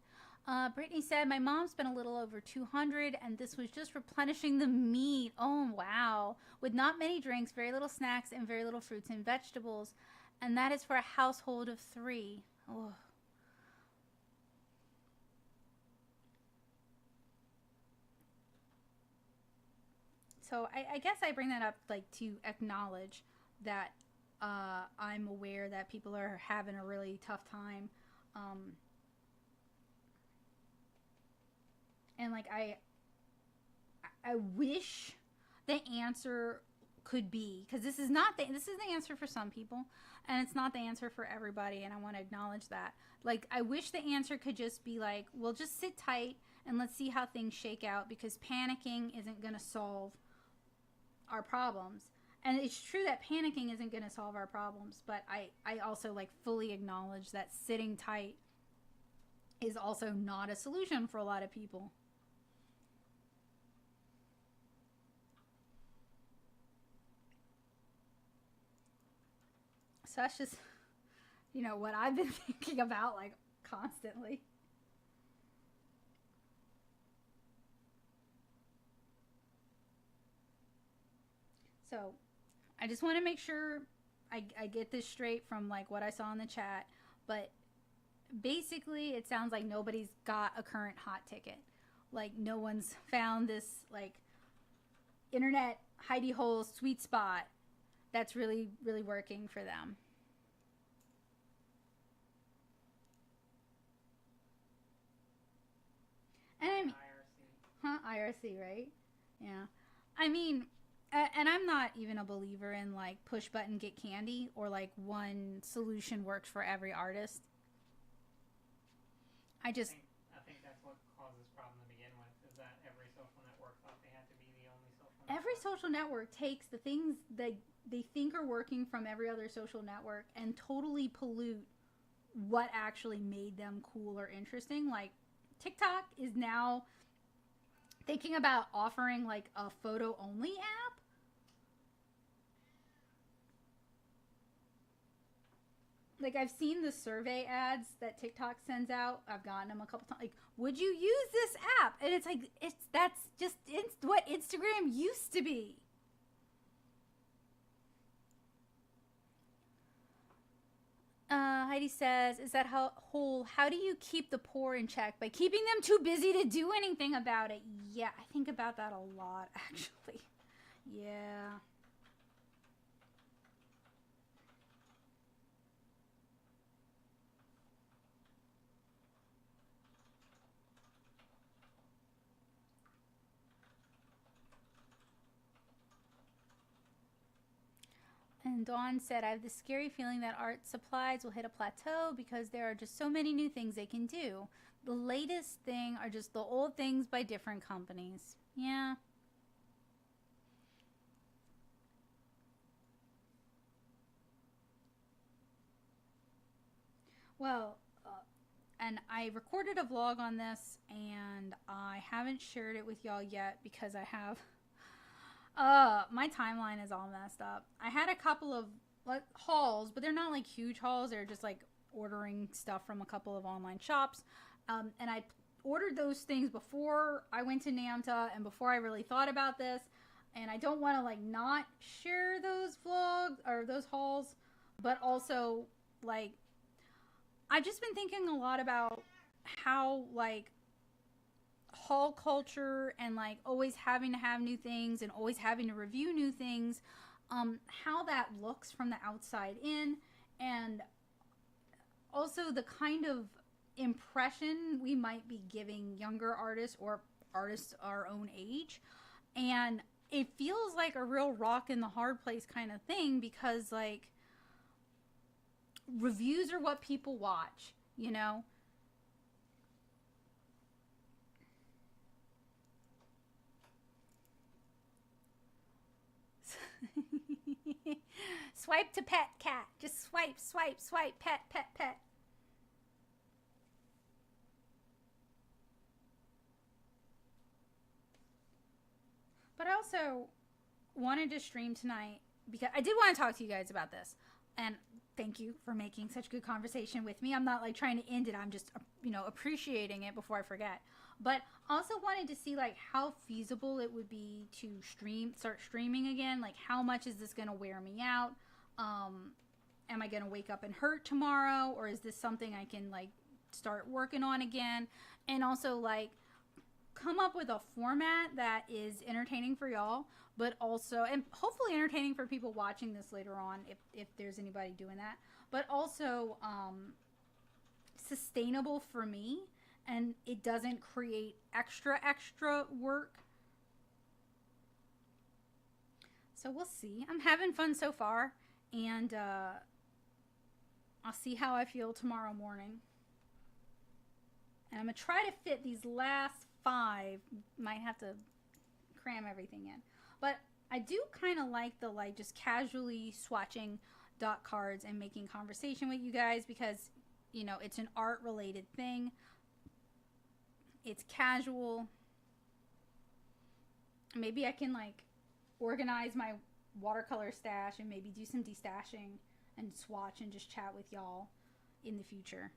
Brittany said, my mom spent a little over $200, and this was just replenishing the meat. Oh, wow. With not many drinks, very little snacks, and very little fruits and vegetables. And that is for a household of 3. Oh. So I guess I bring that up like to acknowledge that I'm aware that people are having a really tough time. And like I wish the answer could be, because this is the answer for some people, and it's not the answer for everybody, and I want to acknowledge that. Like, I wish the answer could just be like, well, just sit tight and let's see how things shake out, because panicking isn't going to solve our problems. And it's true that panicking isn't going to solve our problems, but I also like fully acknowledge that sitting tight is also not a solution for a lot of people. So that's just, what I've been thinking about like constantly. So I just want to make sure I get this straight from like what I saw in the chat, but basically it sounds like nobody's got a current hot ticket. Like no one's found this like internet hidey hole sweet spot that's really, really working for them. accuracy, right? Yeah. I mean, and I'm not even a believer in like push button get candy or like one solution works for every artist. I think that's what caused this problem to begin with, is that every social network thought they had to be the only social network. Every social network takes the things that they think are working from every other social network and totally pollute what actually made them cool or interesting. Like TikTok is now thinking about offering like a photo only app. Like I've seen the survey ads that TikTok sends out. I've gotten them a couple times. Like, would you use this app? And it's like that's just what Instagram used to be. Heidi says, "Is that how do you keep the poor in check by keeping them too busy to do anything about it?" Yeah, I think about that a lot, actually. Yeah. And Dawn said, I have this scary feeling that art supplies will hit a plateau because there are just so many new things they can do. The latest thing are just the old things by different companies. Yeah. Well, and I recorded a vlog on this and I haven't shared it with y'all yet because I have my timeline is all messed up. I had a couple of like hauls, but they're not like huge hauls. They're just like ordering stuff from a couple of online shops. And I ordered those things before I went to NAMTA and before I really thought about this. And I don't want to like not share those vlogs or those hauls, but also like I've just been thinking a lot about how like haul culture and like always having to have new things and always having to review new things, how that looks from the outside in, and also the kind of impression we might be giving younger artists or artists our own age. And it feels like a real rock in the hard place kind of thing because like reviews are what people watch, you know? Swipe to pet cat. Just swipe, swipe, swipe, pet, pet, pet. But I also wanted to stream tonight because I did want to talk to you guys about this. And thank you for making such good conversation with me. I'm not like trying to end it. I'm just, appreciating it before I forget. But also wanted to see like how feasible it would be to start streaming again. Like how much is this going to wear me out? Am I going to wake up and hurt tomorrow? Or is this something I can like start working on again? And also like come up with a format that is entertaining for y'all, but also, and hopefully entertaining for people watching this later on, if there's anybody doing that, but also sustainable for me, and it doesn't create extra work. So we'll see. I'm having fun so far, and I'll see how I feel tomorrow morning. And I'm going to try to fit these last 5. Might have to cram everything in. But I do kind of like the like just casually swatching dot cards and making conversation with you guys because, it's an art related thing. It's casual. Maybe I can like organize my watercolor stash and maybe do some destashing and swatch and just chat with y'all in the future.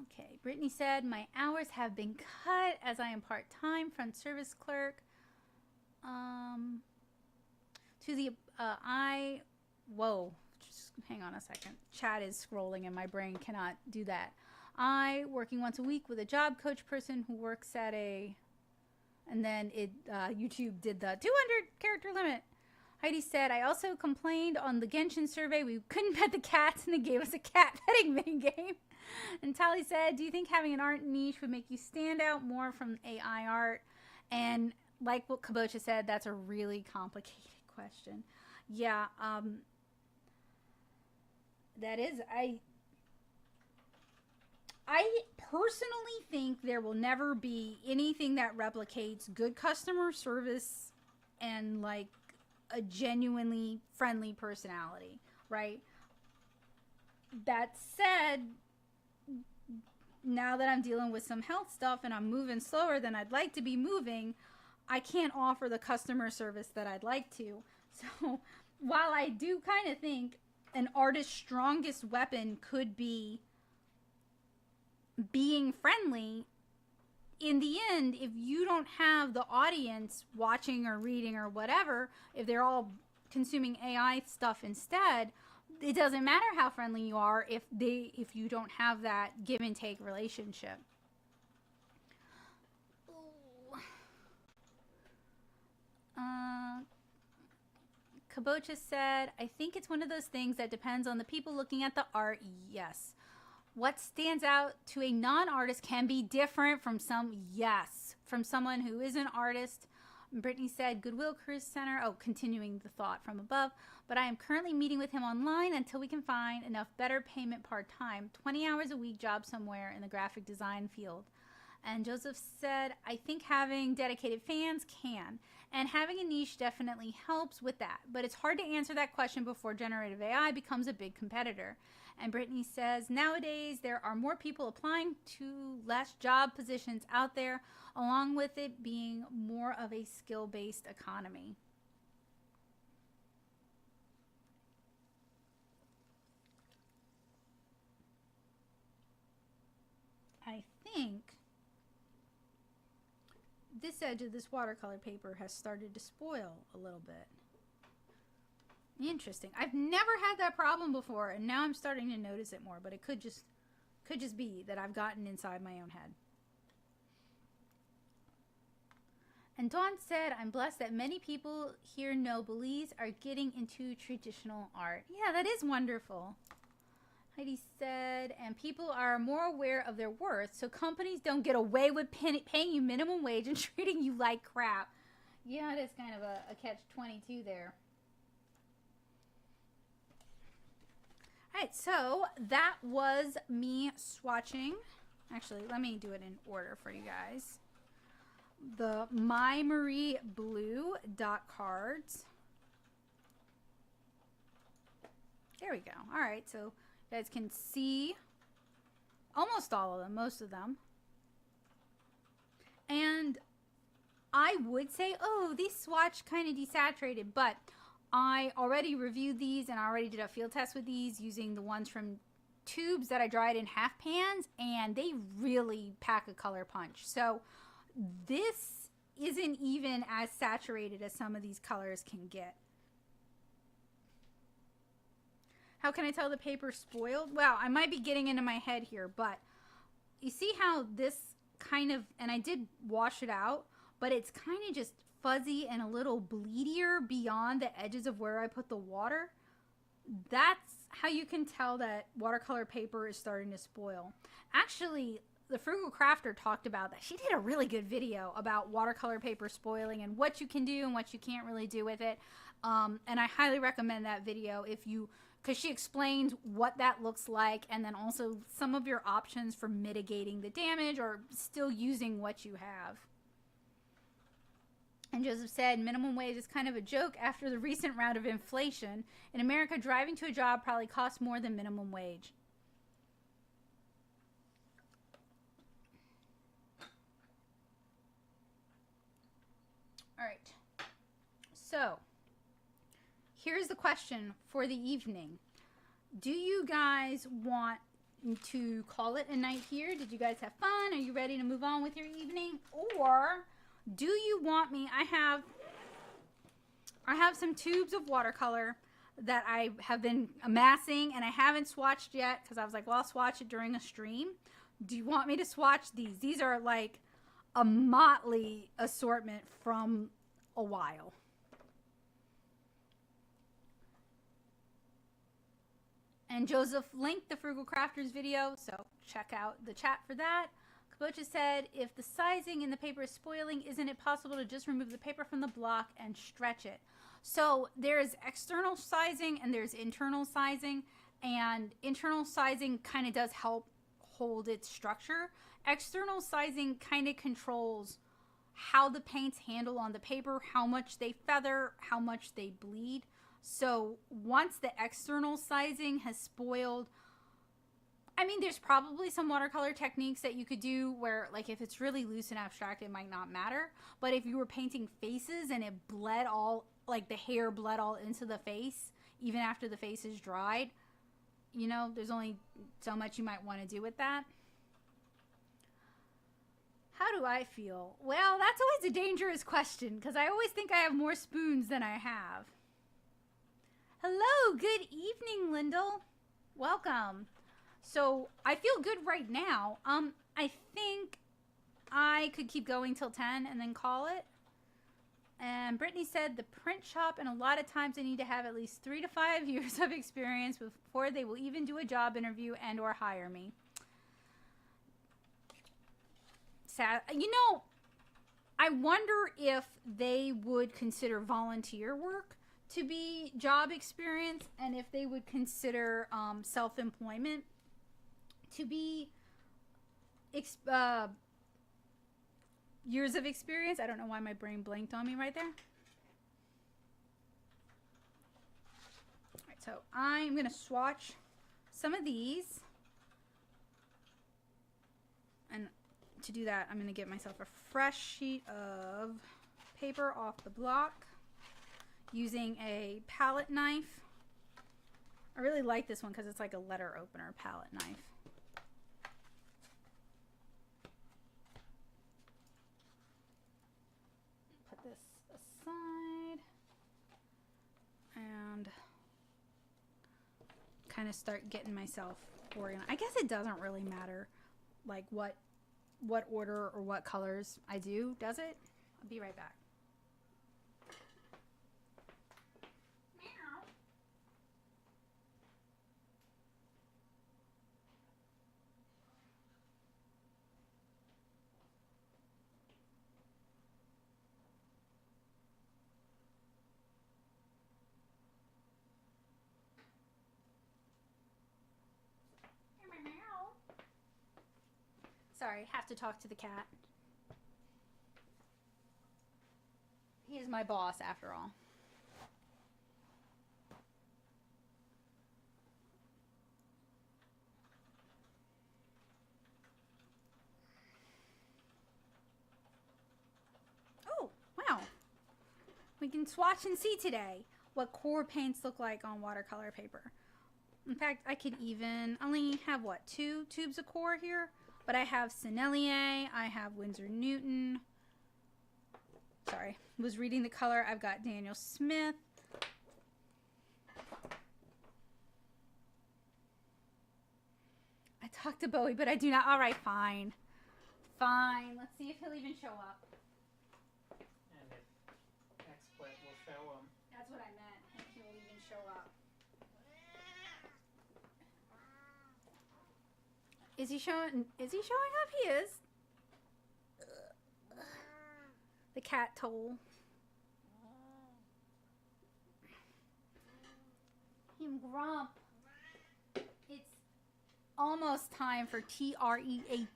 Okay, Brittany said, my hours have been cut as I am part-time front service clerk. Whoa, just hang on a second. Chat is scrolling and my brain cannot do that. I, working once a week with a job coach person who works at and then YouTube did the 200 character limit. Heidi said, I also complained on the Genshin survey we couldn't pet the cats and they gave us a cat petting minigame. And Tally said, do you think having an art niche would make you stand out more from AI art? And like what Kabocha said, that's a really complicated question. Yeah, that is, I personally think there will never be anything that replicates good customer service and like a genuinely friendly personality, right? That said, now that I'm dealing with some health stuff and I'm moving slower than I'd like to be moving, I can't offer the customer service that I'd like to. So while I do kind of think an artist's strongest weapon could be being friendly, in the end, if you don't have the audience watching or reading or whatever, if they're all consuming AI stuff instead, it doesn't matter how friendly you are if you don't have that give and take relationship. Kabocha said, I think it's one of those things that depends on the people looking at the art. Yes. What stands out to a non-artist can be different from from someone who is an artist. Brittany said, Goodwill Cruise Center. Oh, continuing the thought from above. But I am currently meeting with him online until we can find enough better payment part-time. 20 hours a week job somewhere in the graphic design field. And Joseph said, I think having dedicated fans can. And having a niche definitely helps with that. But it's hard to answer that question before generative AI becomes a big competitor. And Brittany says, nowadays there are more people applying to less job positions out there, along with it being more of a skill-based economy. I think this edge of this watercolor paper has started to spoil a little bit. Interesting. I've never had that problem before, and now I'm starting to notice it more, but it could just be that I've gotten inside my own head. And Dawn said, I'm blessed that many people here know Belize are getting into traditional art. Yeah, that is wonderful. Heidi said, and people are more aware of their worth, so companies don't get away with paying you minimum wage and treating you like crap. Yeah, it is kind of a catch-22 there. Alright, so that was me swatching. Actually, let me do it in order for you guys. The My Marie Blue dot cards. There we go. Alright, so you guys can see almost all of them, most of them. And I would say, oh, these swatch kind of desaturated, but I already reviewed these and I already did a field test with these using the ones from tubes that I dried in half pans, and they really pack a color punch. So this isn't even as saturated as some of these colors can get. How can I tell the paper spoiled? Well, I might be getting into my head here, but you see how this kind of, and I did wash it out, but it's kind of just fuzzy and a little bleedier beyond the edges of where I put the water. That's how you can tell that watercolor paper is starting to spoil. Actually, the Frugal Crafter talked about that. She did a really good video about watercolor paper spoiling and what you can do and what you can't really do with it. And I highly recommend that video because she explains what that looks like, and then also some of your options for mitigating the damage or still using what you have. And Joseph said, minimum wage is kind of a joke after the recent round of inflation. In America, driving to a job probably costs more than minimum wage. All right. So, here's the question for the evening. Do you guys want to call it a night here? Did you guys have fun? Are you ready to move on with your evening? Or do you want me? I have some tubes of watercolor that I have been amassing, and I haven't swatched yet because I was like, well, I'll swatch it during a stream. Do you want me to swatch these? These are like a motley assortment from a while. And Joseph linked the Frugal Crafters video, so check out the chat for that. Kabocha said, if the sizing in the paper is spoiling, isn't it possible to just remove the paper from the block and stretch it? So there's external sizing and there's internal sizing, and internal sizing kind of does help hold its structure. External sizing kind of controls how the paints handle on the paper, how much they feather, how much they bleed. So once the external sizing has spoiled, I mean, there's probably some watercolor techniques that you could do where, like, if it's really loose and abstract, it might not matter. But if you were painting faces and it bled all, like the hair bled all into the face, even after the face is dried, you know, there's only so much you might want to do with that. How do I feel? Well, that's always a dangerous question because I always think I have more spoons than I have. Hello, good evening, Lyndall. Welcome. So I feel good right now. I think I could keep going till 10 and then call it. And Brittany said the print shop, and a lot of times they need to have at least 3 to 5 years of experience before they will even do a job interview and or hire me. Sad. You know, I wonder if they would consider volunteer work to be job experience, and if they would consider self-employment to be years of experience. I don't know why my brain blanked on me right there. All right, so I'm going to swatch some of these. And to do that, I'm going to get myself a fresh sheet of paper off the block using a palette knife. I really like this one because it's like a letter opener palette knife. Put this aside and kind of start getting myself organized. I guess it doesn't really matter like what order or what colors I do, does it? I'll be right back. Sorry, have to talk to the cat. He is my boss after all. Oh, wow. We can swatch and see today what core paints look like on watercolor paper. In fact, I could even only have, what, 2 tubes of core here? But I have Sennelier, I have Winsor Newton. Sorry, was reading the color. I've got Daniel Smith. I talked to Bowie, but I do not. All right, fine. Fine. Let's see if he'll even show up. And if XSplit will show him. That's what I meant. If he will even show up. Is he showing up? He is. The cat toll. Him grump. It's almost time for TREATS's.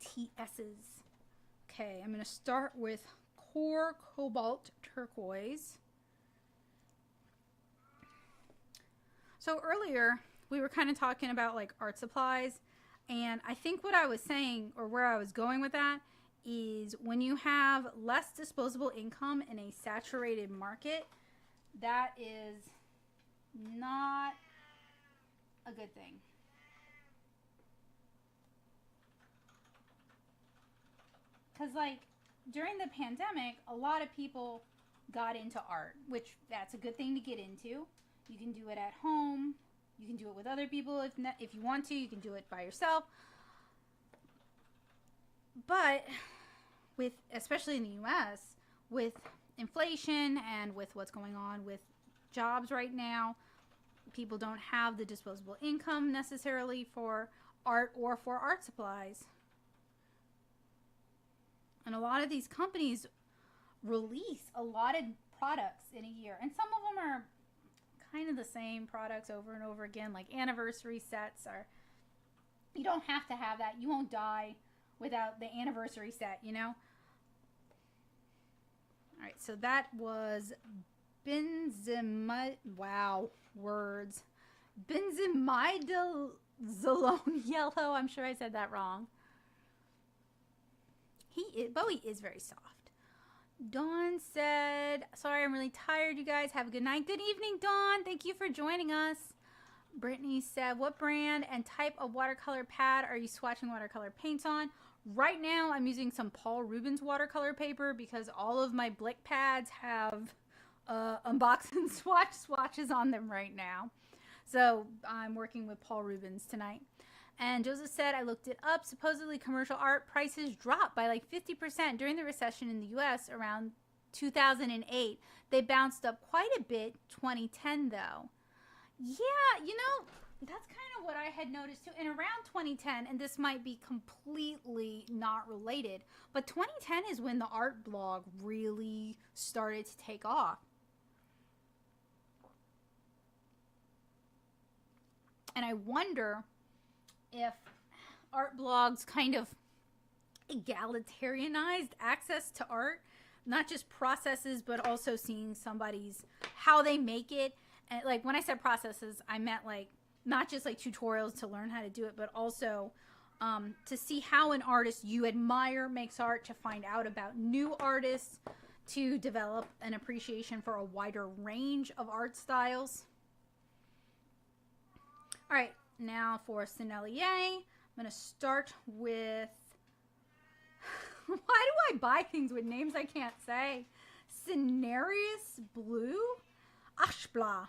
Okay, I'm going to start with Core Cobalt Turquoise. So earlier, we were kind of talking about like art supplies. And I think what I was saying, or where I was going with that, is when you have less disposable income in a saturated market, that is not a good thing. Because, like, during the pandemic, a lot of people got into art, which that's a good thing to get into. You can do it at home. You can do it with other people if you want to. You can do it by yourself. But with, especially in the U.S., with inflation and with what's going on with jobs right now, people don't have the disposable income necessarily for art or for art supplies. And a lot of these companies release a lot of products in a year. And some of them are kind of the same products over and over again, like anniversary sets. Or you don't have to have that. You won't die without the anniversary set, you know? All right, so that was benzimide. Wow, words. Benzimidazolone yellow. I'm sure I said that wrong. Bowie is very soft. Dawn said, sorry, I'm really tired, you guys. Have a good night. Good evening, Dawn. Thank you for joining us. Brittany said, what brand and type of watercolor pad are you swatching watercolor paints on? Right now, I'm using some Paul Rubens watercolor paper because all of my Blick pads have unbox and swatches on them right now. So I'm working with Paul Rubens tonight. And Joseph said, I looked it up. Supposedly commercial art prices dropped by like 50% during the recession in the U.S. around 2008. They bounced up quite a bit 2010 though. Yeah, you know, that's kind of what I had noticed too. And around 2010, and this might be completely not related, but 2010 is when the art blog really started to take off. And I wonder if art blogs kind of egalitarianized access to art, not just processes, but also seeing somebody's, how they make it. And like when I said processes, I meant like not just like tutorials to learn how to do it, but also to see how an artist you admire makes art, to find out about new artists, to develop an appreciation for a wider range of art styles. All right, now for Sennelier, I'm going to start with, why do I buy things with names I can't say? Cinerus Blue? Ashbla.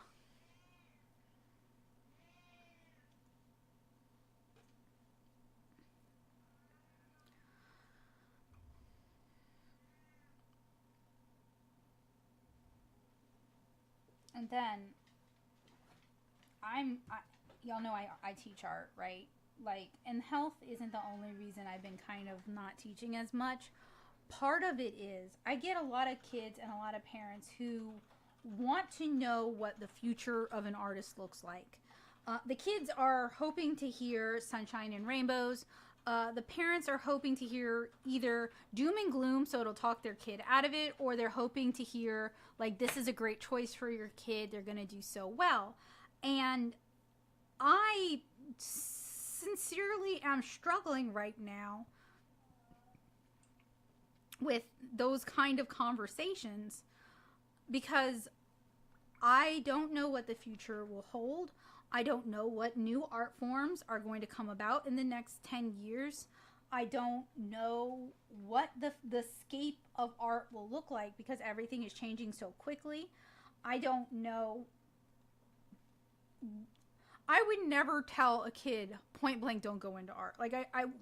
And then, y'all know I teach art, right? Like, and health isn't the only reason I've been kind of not teaching as much. Part of it is I get a lot of kids and a lot of parents who want to know what the future of an artist looks like. The kids are hoping to hear sunshine and rainbows. The parents are hoping to hear either doom and gloom, so it'll talk their kid out of it, or they're hoping to hear, like, this is a great choice for your kid. They're going to do so well. And I sincerely am struggling right now with those kind of conversations because I don't know what the future will hold. I don't know what new art forms are going to come about in the next 10 years. I don't know what the scape of art will look like because everything is changing so quickly. I don't know. I would never tell a kid point blank, don't go into art. Like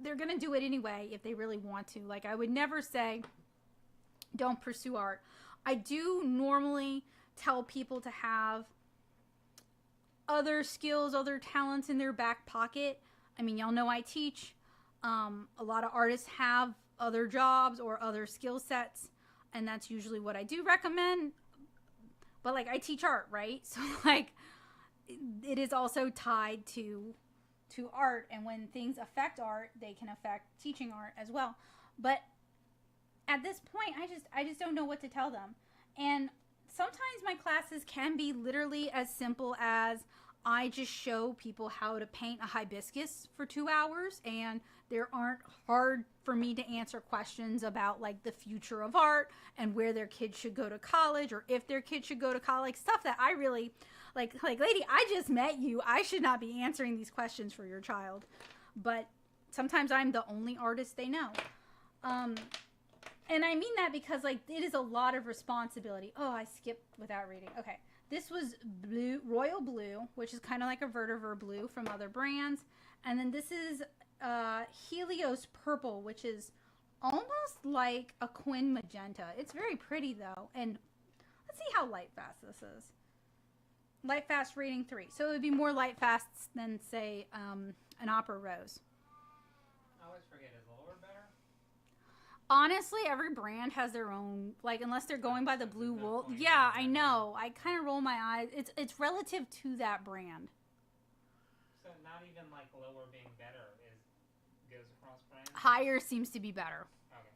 they're going to do it anyway if they really want to. Like I would never say, don't pursue art. I do normally tell people to have other skills, other talents in their back pocket. I mean, y'all know I teach. A lot of artists have other jobs or other skill sets, and that's usually what I do recommend. But like I teach art, right? So like it is also tied to art, and when things affect art, they can affect teaching art as well. But at this point, I just don't know what to tell them. And sometimes my classes can be literally as simple as I just show people how to paint a hibiscus for 2 hours, and there aren't hard for me to answer questions about like the future of art and where their kids should go to college or if their kids should go to college, stuff that I really like lady, I just met you. I should not be answering these questions for your child. But sometimes I'm the only artist they know. And I mean that because like it is a lot of responsibility. Oh, I skipped without reading. Okay. This was blue, royal blue, which is kind of like a vetiver blue from other brands. And then this is Helios purple, which is almost like a quin magenta. It's very pretty though. And let's see how light fast this is. Light fast rating 3. So it would be more light fast than, say, an opera rose. I always forget, is lower better? Honestly, every brand has their own, like, unless they're going by the blue wool. Yeah, I know. I kind of roll my eyes. It's relative to that brand. So not even like lower being better goes across brands? Higher seems to be better. Okay.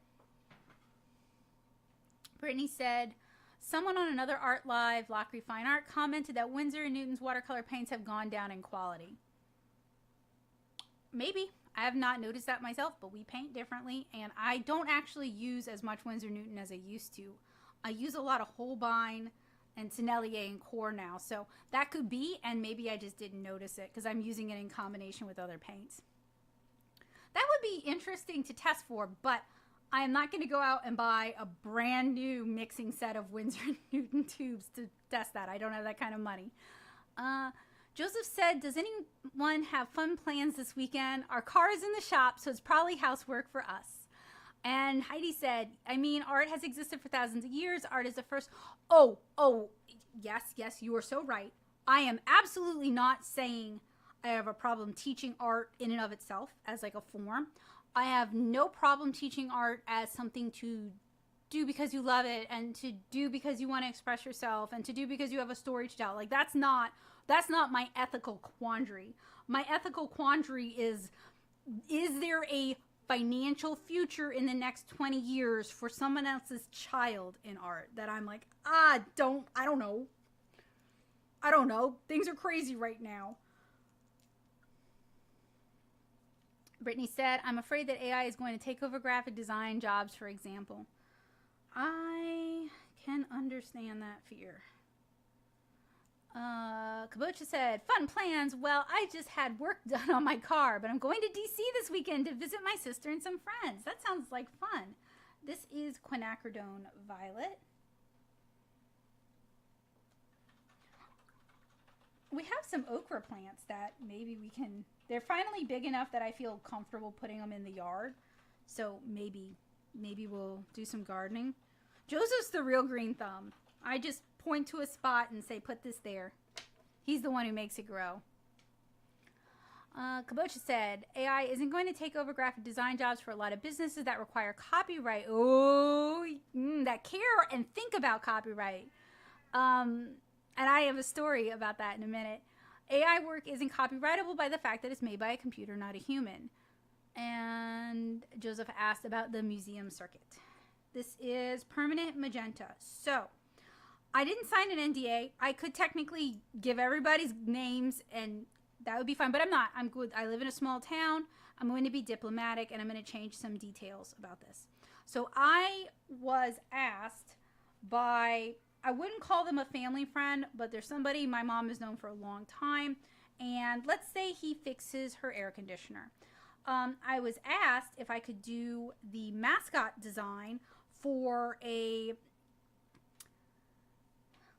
Brittany said, someone on another Art Live, Lockery Fine Art, commented that Winsor & Newton's watercolor paints have gone down in quality. Maybe. I have not noticed that myself, but we paint differently, and I don't actually use as much Winsor & Newton as I used to. I use a lot of Holbein and Sennelier and Core now, so that could be, and maybe I just didn't notice it because I'm using it in combination with other paints. That would be interesting to test for, but I am not going to go out and buy a brand new mixing set of Winsor & Newton tubes to test that. I don't have that kind of money. Joseph said, does anyone have fun plans this weekend? Our car is in the shop, so it's probably housework for us. And Heidi said, I mean, art has existed for thousands of years. Art is the first. Oh, yes, you are so right. I am absolutely not saying I have a problem teaching art in and of itself as like a form. I have no problem teaching art as something to do because you love it and to do because you want to express yourself and to do because you have a story to tell. Like, that's not my ethical quandary. My ethical quandary is there a financial future in the next 20 years for someone else's child in art that I'm like, I don't know. Things are crazy right now. Brittany said, I'm afraid that AI is going to take over graphic design jobs, for example. I can understand that fear. Kabocha said, fun plans. Well, I just had work done on my car, but I'm going to DC this weekend to visit my sister and some friends. That sounds like fun. This is quinacridone violet. We have some okra plants that maybe we can... They're finally big enough that I feel comfortable putting them in the yard. So maybe we'll do some gardening. Joseph's the real green thumb. I just point to a spot and say, put this there. He's the one who makes it grow. Kabocha said, AI isn't going to take over graphic design jobs for a lot of businesses that require copyright. Oh, that care and think about copyright. And I have a story about that in a minute. AI work isn't copyrightable by the fact that it's made by a computer, not a human. And Joseph asked about the museum circuit. This is permanent magenta. So, I didn't sign an NDA. I could technically give everybody's names and that would be fine, but I'm not. I'm good. I live in a small town. I'm going to be diplomatic and I'm going to change some details about this. So I was asked by, I wouldn't call them a family friend, but there's somebody my mom has known for a long time. And let's say he fixes her air conditioner. I was asked if I could do the mascot design for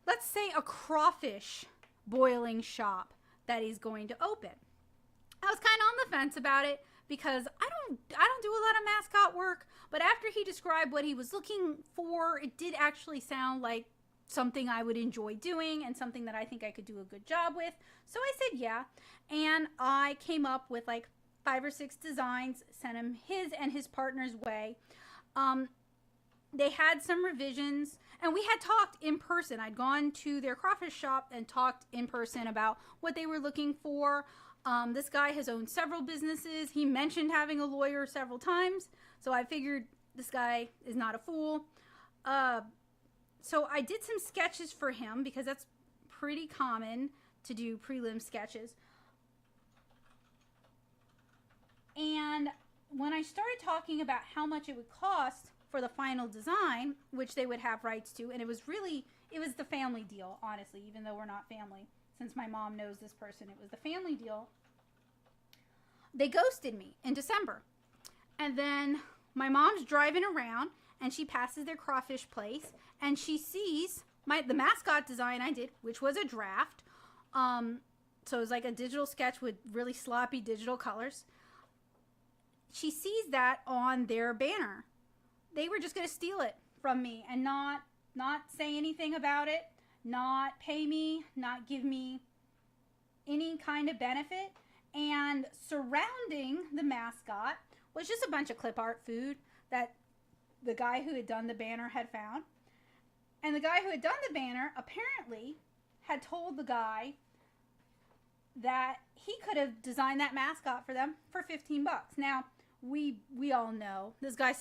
let's say a crawfish boiling shop that he's going to open. I was kind of on the fence about it because I don't do a lot of mascot work, but after he described what he was looking for, it did actually sound like something I would enjoy doing and something that I think I could do a good job with. So I said yeah, and I came up with like 5 or 6 designs, sent him his and his partner's way. They had some revisions, and we had talked in person. I'd gone to their crawfish shop and talked in person about what they were looking for. This guy has owned several businesses. He mentioned having a lawyer several times, so I figured this guy is not a fool. So I did some sketches for him because that's pretty common to do prelim sketches. And when I started talking about how much it would cost for the final design, which they would have rights to, and it was the family deal, honestly, even though we're not family. Since my mom knows this person, it was the family deal. They ghosted me in December. And then my mom's driving around, and she passes their crawfish place, and she sees the mascot design I did, which was a draft. So it was like a digital sketch with really sloppy digital colors. She sees that on their banner. They were just going to steal it from me and not say anything about it. not pay me, not give me any kind of benefit. And surrounding the mascot was just a bunch of clip art food that the guy who had done the banner had found. And the guy who had done the banner apparently had told the guy that he could have designed that mascot for them for $15. Now, we all know this guy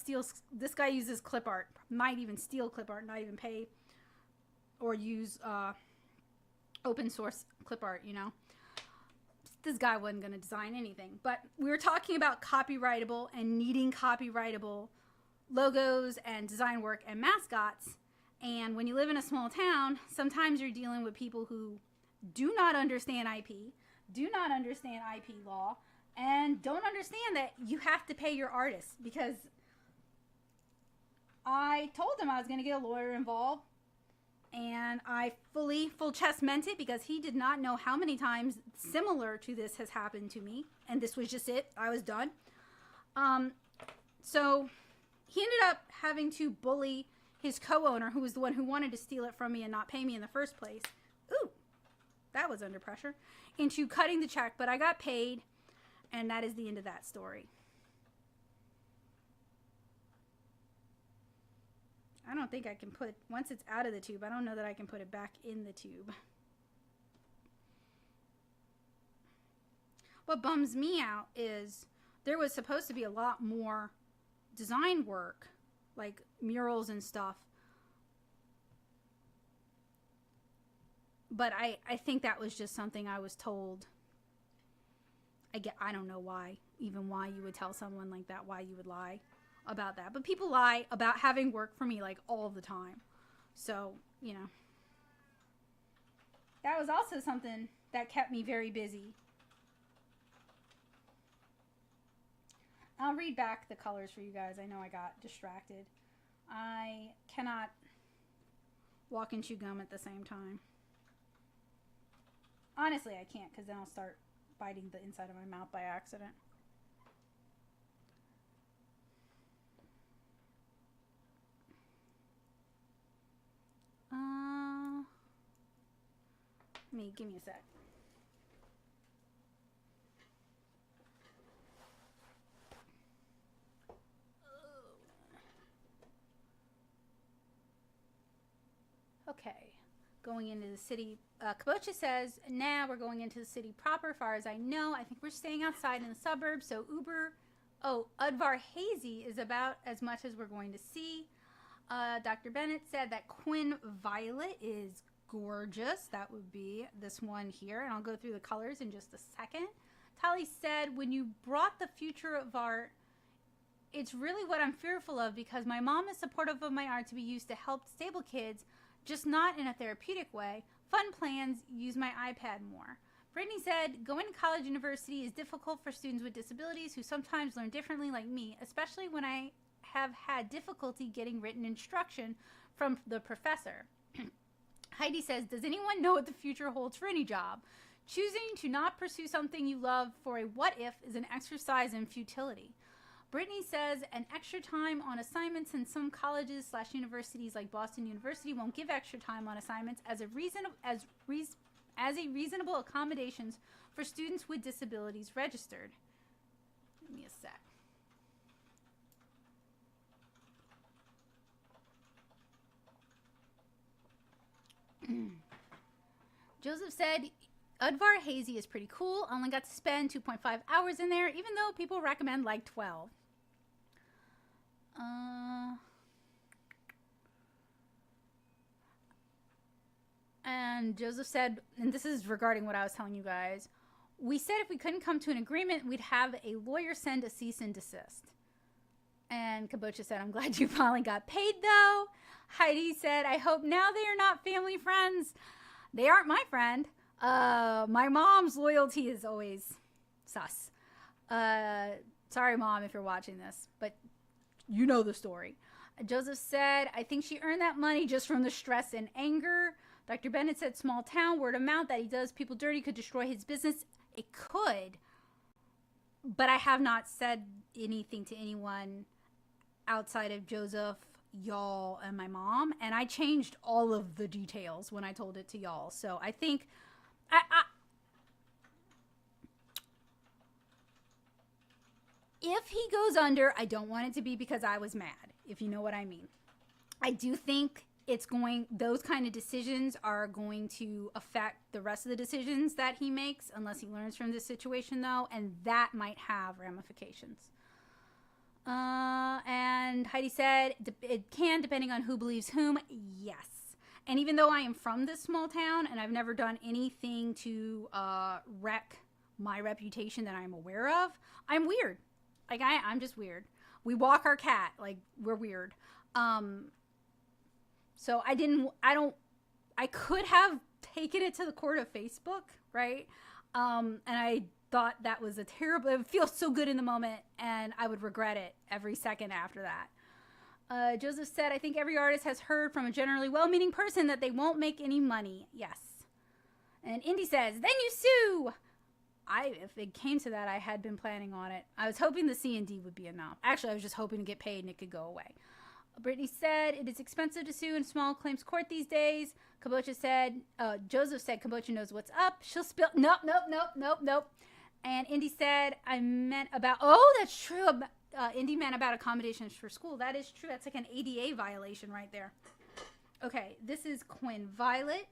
uses clip art, might even steal clip art, not even pay or use open source clip art, you know. This guy wasn't going to design anything. But we were talking about copyrightable and needing copyrightable logos and design work and mascots. And when you live in a small town, sometimes you're dealing with people who do not understand IP, do not understand IP law, and don't understand that you have to pay your artists. Because I told him I was going to get a lawyer involved. And I full chest meant it, because he did not know how many times similar to this has happened to me. And this was just it. I was done. So he ended up having to bully his co-owner, who was the one who wanted to steal it from me and not pay me in the first place. Ooh, that was under pressure. Into cutting the check, but I got paid. And that is the end of that story. I don't think I can put, once it's out of the tube, I don't know that I can put it back in the tube. What bums me out is there was supposed to be a lot more design work, like murals and stuff. But I think that was just something I was told. I don't know why you would tell someone like that, why you would lie about that. But people lie about having work for me like all the time. So, you know. That was also something that kept me very busy. I'll read back the colors for you guys. I know I got distracted. I cannot walk and chew gum at the same time. Honestly, I can't, because then I'll start biting the inside of my mouth by accident. Give me a sec. Okay, going into the city. Kabocha says, now we're going into the city proper. Far as I know, I think we're staying outside in the suburbs. So Uber, Udvar Hazy is about as much as we're going to see. Dr. Bennett said that Quinn Violet is gorgeous. That would be this one here. And I'll go through the colors in just a second. Tali said, when you brought the future of art, it's really what I'm fearful of, because my mom is supportive of my art to be used to help disabled kids, just not in a therapeutic way. Fun plans, use my iPad more. Brittany said, going to college university is difficult for students with disabilities who sometimes learn differently like me, especially when I have had difficulty getting written instruction from the professor. Heidi says, does anyone know what the future holds for any job? Choosing to not pursue something you love for a what if is an exercise in futility. Brittany says, an extra time on assignments in some colleges / universities like Boston University won't give extra time on assignments as a reasonable accommodations for students with disabilities registered. Give me a sec. Joseph said, Udvar Hazy is pretty cool. Only got to spend 2.5 hours in there, even though people recommend like 12. And Joseph said, and this is regarding what I was telling you guys, we said if we couldn't come to an agreement, we'd have a lawyer send a cease and desist. And Kabocha said, I'm glad you finally got paid, though. Heidi said, I hope now they are not family friends. They aren't my friend. My mom's loyalty is always sus. Sorry, Mom, if you're watching this, but you know the story. Joseph said, I think she earned that money just from the stress and anger. Dr. Bennett said, small town, word of mouth, that he does people dirty could destroy his business. It could, but I have not said anything to anyone outside of Joseph y'all and my mom, and I changed all of the details when I told it to y'all. So I think if he goes under, I don't want it to be because I was mad, if you know what I mean. I do think those kind of decisions are going to affect the rest of the decisions that he makes, unless he learns from this situation, though, and that might have ramifications. And Heidi said, it can, depending on who believes whom. Yes. And even though I am from this small town and I've never done anything to wreck my reputation that I'm aware of, I'm weird. Like, I'm just weird. We walk our cat. Like, we're weird. So I could have taken it to the court of Facebook, right? And I thought that was it feels so good in the moment, and I would regret it every second after that. Joseph said, I think every artist has heard from a generally well-meaning person that they won't make any money. Yes. And Indy says, then you sue. If it came to that, I had been planning on it. I was hoping the C&D would be enough. Actually, I was just hoping to get paid and it could go away. Brittany said, it is expensive to sue in small claims court these days. Joseph said, Kabocha knows what's up. She'll spill. Nope. And Indy said, I meant about, that's true. Indy meant about accommodations for school. That is true. That's like an ADA violation right there. Okay, this is Quinn Violet.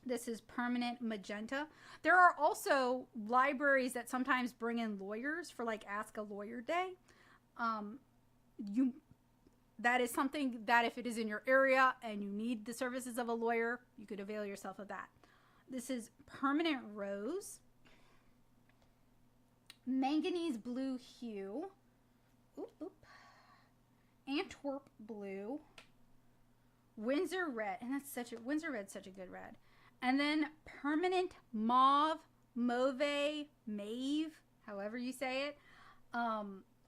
This is Permanent Magenta. There are also libraries that sometimes bring in lawyers for like Ask a Lawyer Day. That is something that if it is in your area and you need the services of a lawyer, you could avail yourself of that. This is Permanent Rose. Manganese Blue Hue. Antwerp Blue. Windsor Red. And Windsor Red's such a good red. And then Permanent Mauve, Mauve, however you say it.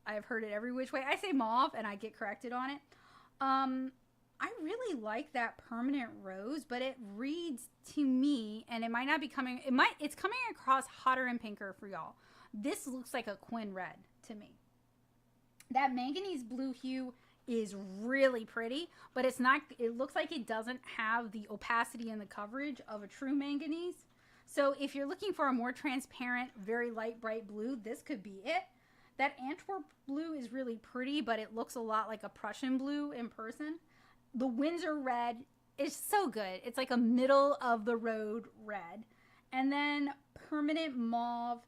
I've heard it every which way. I say mauve and I get corrected on it. I really like that Permanent Rose, but it reads to me, and it might not be coming, it's coming across hotter and pinker for y'all. This looks like a Quinn Red to me. That Manganese Blue hue is really pretty, but it looks like it doesn't have the opacity and the coverage of a true manganese. So if you're looking for a more transparent, very light, bright blue, this could be it. That Antwerp blue is really pretty, but it looks a lot like a Prussian blue in person. The Windsor Red is so good. It's like a middle of the road red. And then Permanent Mauve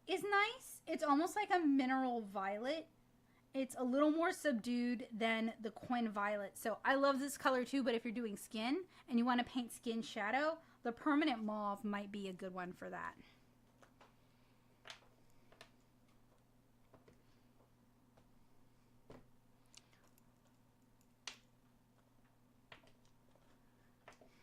is nice. It's almost like a mineral violet. It's a little more subdued than the Quinn Violet. So I love this color too, but if you're doing skin and you want to paint skin shadow, the Permanent Mauve might be a good one for that.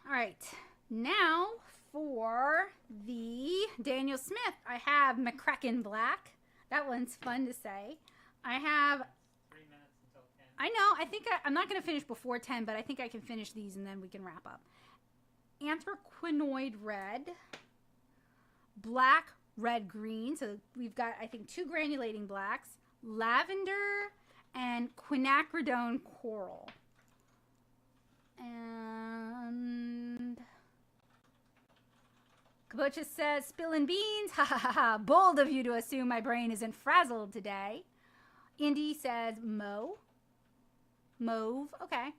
All right, now for the Daniel Smith, I have McCracken Black. That one's fun to say. I have 3 minutes until 10. I know. I think I'm not going to finish before 10, but I think I can finish these and then we can wrap up. Anthraquinoid Red, Black, Red, Green. So we've got, I think, 2 granulating blacks, Lavender, and Quinacridone Coral. And Kabocha says, spilling beans. Ha ha ha ha. Bold of you to assume my brain isn't frazzled today. Indy says mauve. Okay.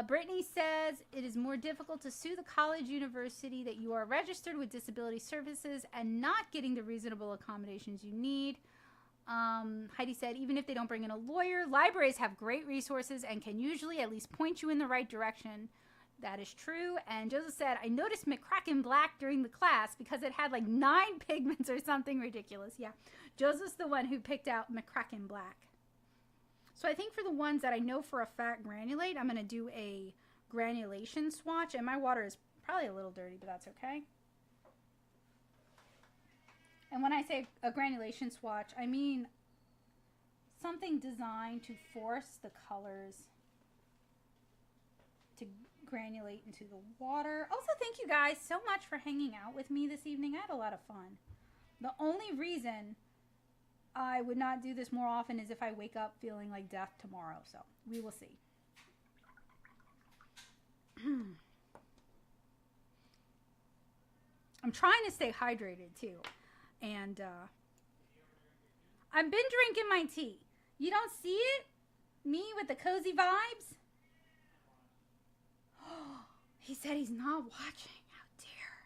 Brittany says it is more difficult to sue the college university that you are registered with disability services and not getting the reasonable accommodations you need. Heidi said even if they don't bring in a lawyer, libraries have great resources and can usually at least point you in the right direction. That is true. And Joseph said, I noticed McCracken Black during the class because it had like 9 pigments or something ridiculous. Yeah, Joseph's the one who picked out McCracken Black. So I think for the ones that I know for a fact granulate, I'm going to do a granulation swatch. And my water is probably a little dirty, but that's okay. And when I say a granulation swatch, I mean something designed to force the colors to granulate into the water. Also, thank you guys so much for hanging out with me this evening. I had a lot of fun. The only reason I would not do this more often is if I wake up feeling like death tomorrow. So we will see. I'm trying to stay hydrated too. And I've been drinking my tea. You don't see it? Me with the cozy vibes? He said he's not watching. How dare.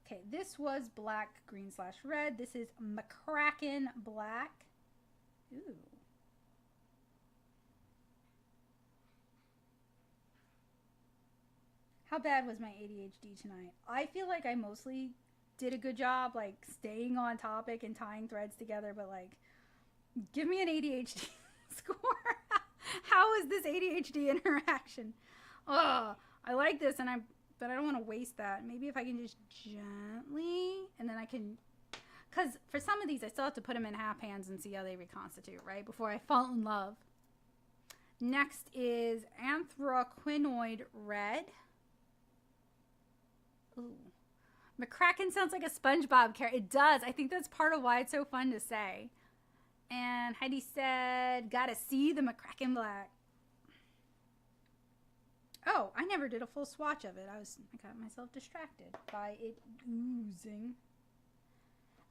Okay, this was black, green / red. This is McCracken black. Ooh. How bad was my ADHD tonight? I feel like I mostly did a good job, like, staying on topic and tying threads together, but, like, give me an ADHD score. How is this ADHD interaction? Oh, I like this, but I don't want to waste that. Maybe if I can just gently, and then I can, because for some of these, I still have to put them in half hands and see how they reconstitute, right, before I fall in love. Next is Anthraquinoid Red. Ooh. McCracken sounds like a SpongeBob character. It does. I think that's part of why it's so fun to say. And Heidi said, gotta see the McCracken black. Oh, I never did a full swatch of it. I got myself distracted by it oozing.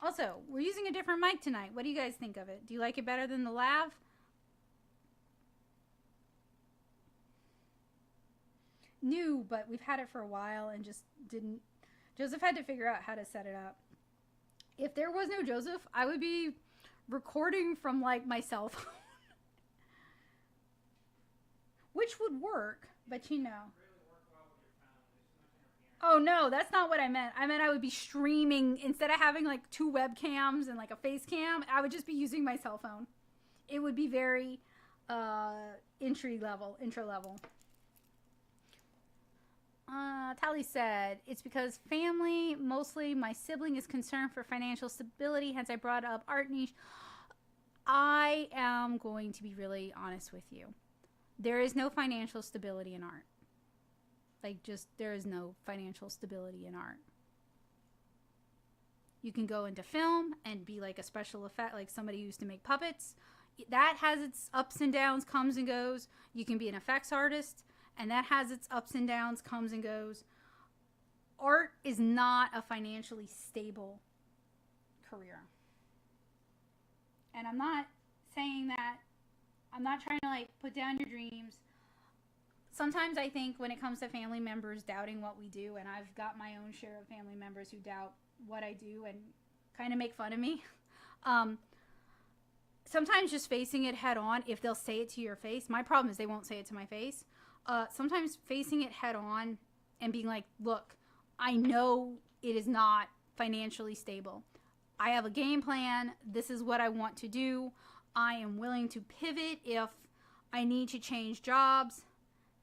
Also, we're using a different mic tonight. What do you guys think of it? Do you like it better than the lav? New, but we've had it for a while and just didn't. Joseph had to figure out how to set it up. If there was no Joseph, I would be recording from, like, my cell phone. Which would work, but you know. Oh, no, that's not what I meant. I meant I would be streaming. Instead of having, like, 2 webcams and, like, a face cam, I would just be using my cell phone. It would be very intro level. Tally said, it's because family, mostly my sibling is concerned for financial stability, hence I brought up art niche. I am going to be really honest with you. There is no financial stability in art. Like, just, there is no financial stability in art. You can go into film and be like a special effect, like somebody who used to make puppets. That has its ups and downs, comes and goes. You can be an effects artist, and that has its ups and downs, comes and goes. Art is not a financially stable career. And I'm not saying that, I'm not trying to, like, put down your dreams. Sometimes I think when it comes to family members doubting what we do, and I've got my own share of family members who doubt what I do and kind of make fun of me. Sometimes just facing it head on, if they'll say it to your face. My problem is they won't say it to my face. Sometimes facing it head on and being like, look, I know it is not financially stable. I have a game plan. This is what I want to do. I am willing to pivot if I need to change jobs.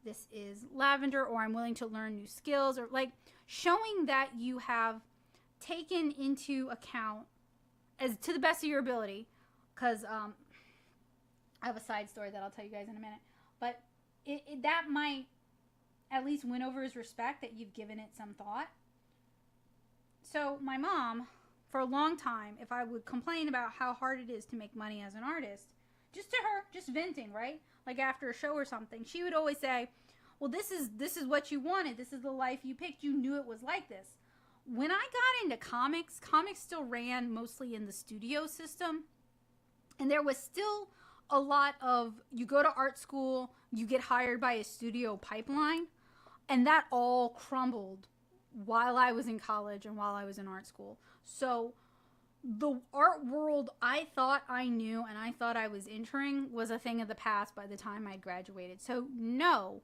This is lavender, or I'm willing to learn new skills, or like showing that you have taken into account, as to the best of your ability, because I have a side story that I'll tell you guys in a minute, but that might at least win over his respect that you've given it some thought. So my mom, for a long time, if I would complain about how hard it is to make money as an artist, just to her, just venting, right? Like after a show or something, she would always say, well, this is what you wanted. This is the life you picked. You knew it was like this. When I got into comics still ran mostly in the studio system. And there was still a lot of, you go to art school, you get hired by a studio pipeline. And that all crumbled while I was in college and while I was in art school. So the art world I thought I knew and I thought I was entering was a thing of the past by the time I graduated. So no,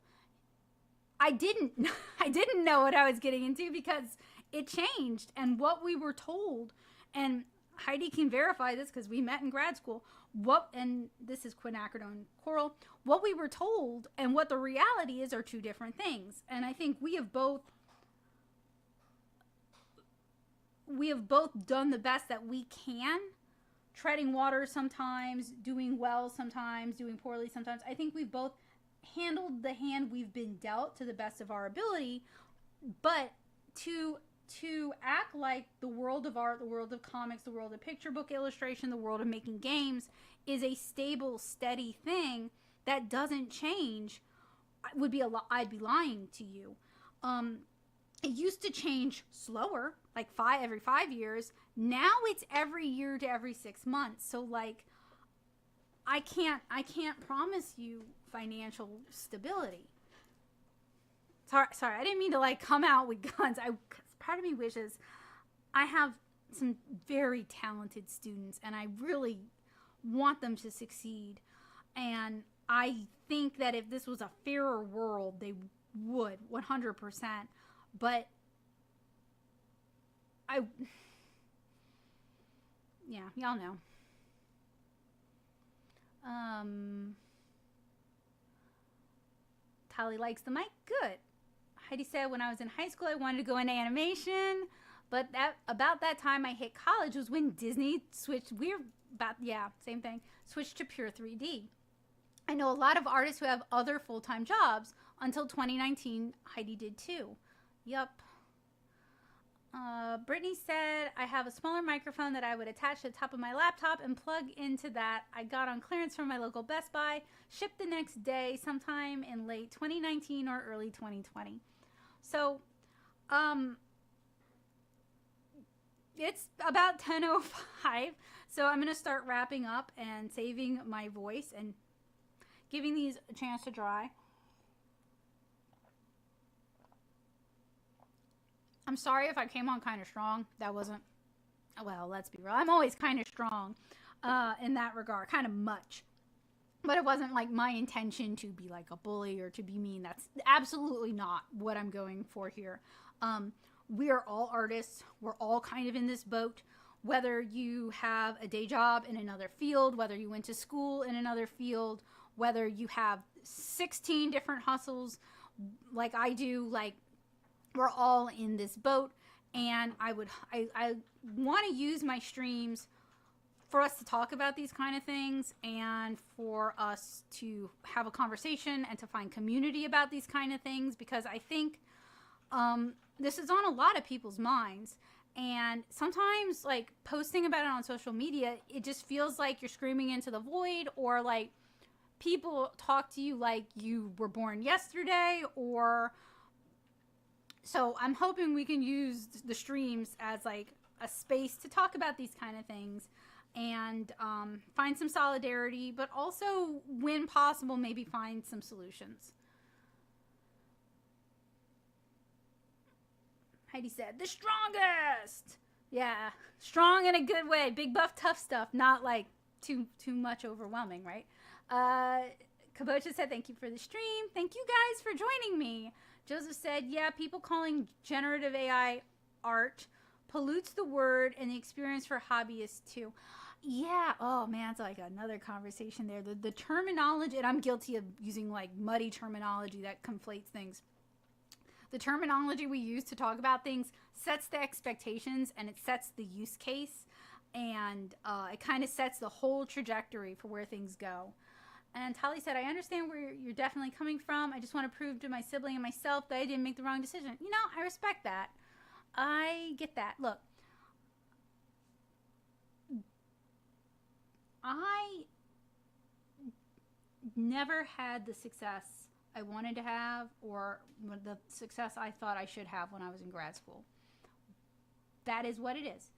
I didn't know what I was getting into because it changed. And what we were told, and Heidi can verify this because we met in grad school, and this is quinacridone coral, what we were told and what the reality is are two different things. And I think we have both done the best that we can, treading water sometimes, doing well sometimes, doing poorly sometimes. I think we've both handled the hand we've been dealt to the best of our ability, but to act like the world of art, the world of comics, the world of picture book illustration, the world of making games is a stable, steady thing that doesn't change, I'd be lying to you. It used to change slower, like every 5 years. Now it's every year to every 6 months. So like, I can't promise you financial stability. Sorry, I didn't mean to like come out with guns. Part of me wishes I have some very talented students, and I really want them to succeed. And I think that if this was a fairer world, they would 100%. But yeah, y'all know. Tally likes the mic. Good. Heidi said, when I was in high school, I wanted to go into animation, but about that time I hit college was when Disney switched. Same thing. Switched to pure 3D. I know a lot of artists who have other full-time jobs. Until 2019, Heidi did too. Yup. Brittany said, I have a smaller microphone that I would attach to the top of my laptop and plug into that. I got on clearance from my local Best Buy, shipped the next day, sometime in late 2019 or early 2020. So, it's about 10:05, so I'm going to start wrapping up and saving my voice and giving these a chance to dry. I'm sorry if I came on kind of strong. That wasn't, well, let's be real. I'm always kind of strong in that regard, kind of much. But it wasn't like my intention to be like a bully or to be mean. That's absolutely not what I'm going for here. We are all artists. We're all kind of in this boat. Whether you have a day job in another field, whether you went to school in another field, whether you have 16 different hustles like I do, like, we're all in this boat, and I want to use my streams for us to talk about these kind of things and for us to have a conversation and to find community about these kind of things, because I think this is on a lot of people's minds. And sometimes, like, posting about it on social media, it just feels like you're screaming into the void, or like people talk to you like you were born yesterday, or... So I'm hoping we can use the streams as like a space to talk about these kind of things and find some solidarity, but also, when possible, maybe find some solutions. Heidi said, the strongest! Yeah, strong in a good way. Big, buff, tough stuff, not like too much overwhelming, right? Kabocha said, thank you for the stream. Thank you guys for joining me. Joseph said, yeah, people calling generative AI art pollutes the word and the experience for hobbyists too. Yeah, oh man, it's like another conversation there. The terminology, and I'm guilty of using like muddy terminology that conflates things. The terminology we use to talk about things sets the expectations, and it sets the use case, and it kind of sets the whole trajectory for where things go. And Tali said, I understand where you're definitely coming from. I just want to prove to my sibling and myself that I didn't make the wrong decision. You know, I respect that. I get that. Look, I never had the success I wanted to have, or the success I thought I should have when I was in grad school. That is what it is.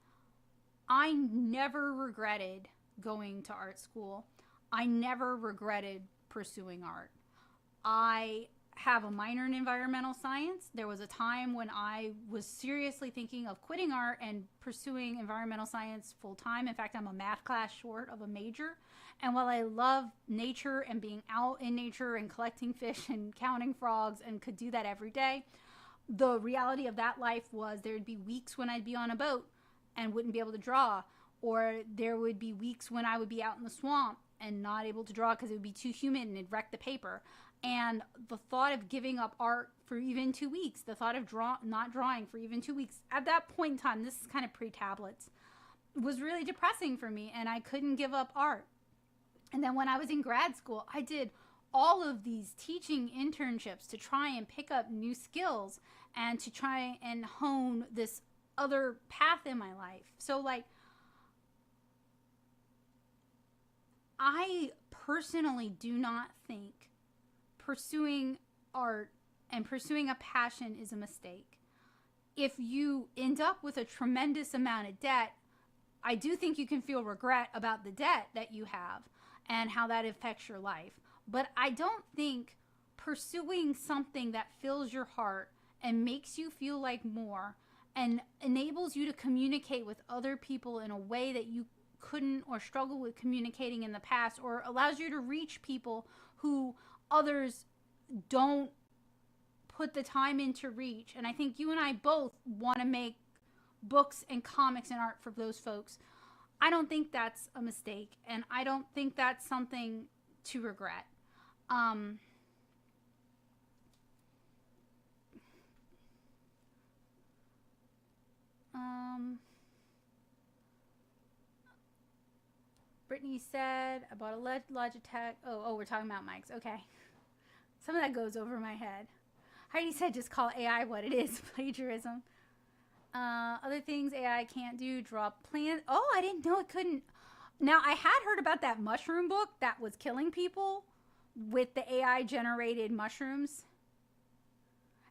I never regretted going to art school. I never regretted pursuing art. I have a minor in environmental science. There was a time when I was seriously thinking of quitting art and pursuing environmental science full time. In fact, I'm a math class short of a major. And while I love nature and being out in nature and collecting fish and counting frogs and could do that every day, the reality of that life was there'd be weeks when I'd be on a boat and wouldn't be able to draw, or there would be weeks when I would be out in the swamp and not able to draw because it would be too humid and it'd wreck the paper. And the thought of giving up art for even 2 weeks, the thought of not drawing for even 2 weeks, at that point in time, this is kind of pre-tablets, was really depressing for me, and I couldn't give up art. And then when I was in grad school, I did all of these teaching internships to try and pick up new skills and to try and hone this other path in my life. So, like, I personally do not think pursuing art and pursuing a passion is a mistake. If you end up with a tremendous amount of debt, I do think you can feel regret about the debt that you have and how that affects your life. But I don't think pursuing something that fills your heart and makes you feel like more and enables you to communicate with other people in a way that you couldn't or struggle with communicating in the past, or allows you to reach people who others don't put the time in to reach. And I think you and I both want to make books and comics and art for those folks. I don't think that's a mistake, and I don't think that's something to regret. Brittany said, I bought a Logitech. Oh, we're talking about mics. Okay. Some of that goes over my head. Heidi said, just call AI what it is, plagiarism. Other things AI can't do, draw plants. Oh, I didn't know it couldn't. Now, I had heard about that mushroom book that was killing people with the AI generated mushrooms.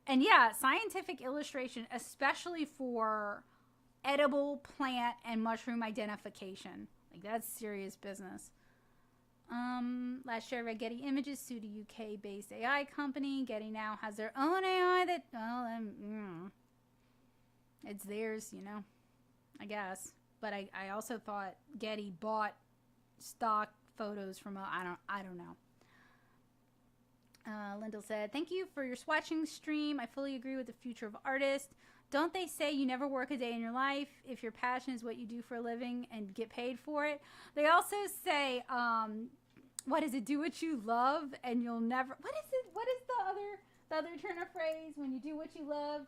And yeah, scientific illustration, especially for edible plant and mushroom identification. Like, that's serious business. Last year I read Getty Images sued a UK-based AI company. Getty now has their own AI that, it's theirs, you know, I guess. But I also thought Getty bought stock photos from I don't know. Lyndall said, thank you for your swatching stream. I fully agree with the future of artists. Don't they say you never work a day in your life if your passion is what you do for a living and get paid for it? They also say, what is it? Do what you love and you'll never, what is it? What is the other turn of phrase? When you do what you love,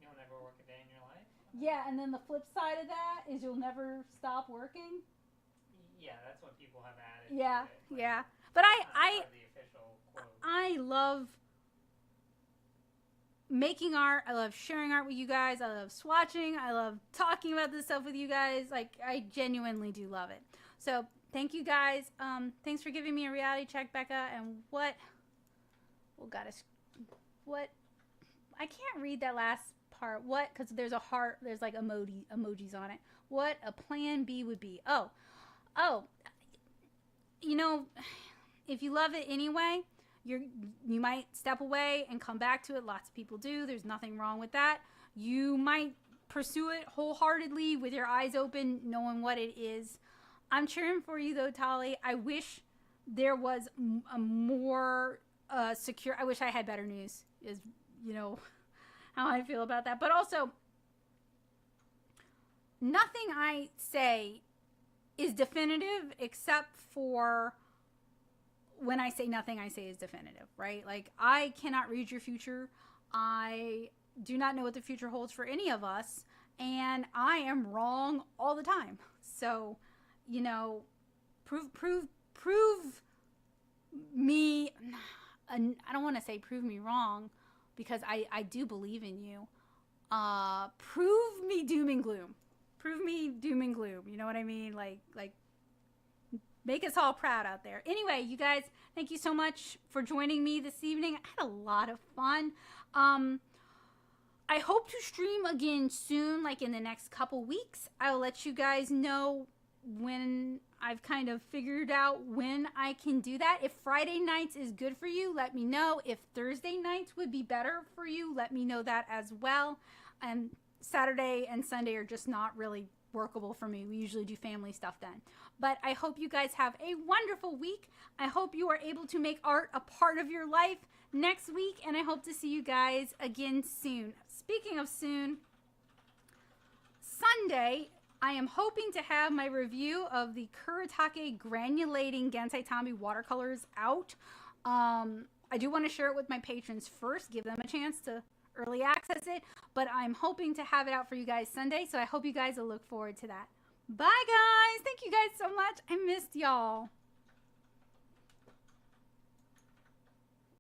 you'll never work a day in your life? Yeah, and then the flip side of that is you'll never stop working. Yeah, that's what people have added. Yeah, to it. Like, yeah. But the official quote. I love making art. I love sharing art with you guys. I love swatching. I love talking about this stuff with you guys. Like, I genuinely do love it. So thank you guys. Thanks for giving me a reality check, Becca. And what I can't read that last part. What? Because there's a heart. There's like emojis on it. What a plan B would be. Oh. You know, if you love it anyway, you might step away and come back to it. Lots of people do. There's nothing wrong with that. You might pursue it wholeheartedly with your eyes open, knowing what it is. I'm cheering for you though, Tali. I wish there was a more secure. I wish I had better news. Is, you know, how I feel about that. But also, nothing I say is definitive except for when I say nothing I say is definitive, right? Like, I cannot read your future. I do not know what the future holds for any of us, and I am wrong all the time. So, you know, prove me. I don't want to say prove me wrong, because I do believe in you. Prove me doom and gloom. Prove me doom and gloom. You know what I mean? Like make us all proud out there. Anyway, you guys, thank you so much for joining me this evening. I had a lot of fun. I hope to stream again soon, like in the next couple weeks. I'll let you guys know when I've kind of figured out when I can do that. If Friday nights is good for you, let me know. If Thursday nights would be better for you, let me know that as well. And Saturday and Sunday are just not really workable for me. We usually do family stuff then. But I hope you guys have a wonderful week. I hope you are able to make art a part of your life next week, and I hope to see you guys again soon. Speaking of soon, Sunday, I am hoping to have my review of the Kuretake Granulating Gensai Tambi watercolors out. I do want to share it with my patrons first, give them a chance to early access it, but I'm hoping to have it out for you guys Sunday, so I hope you guys will look forward to that. Bye, guys. Thank you guys so much. I missed y'all.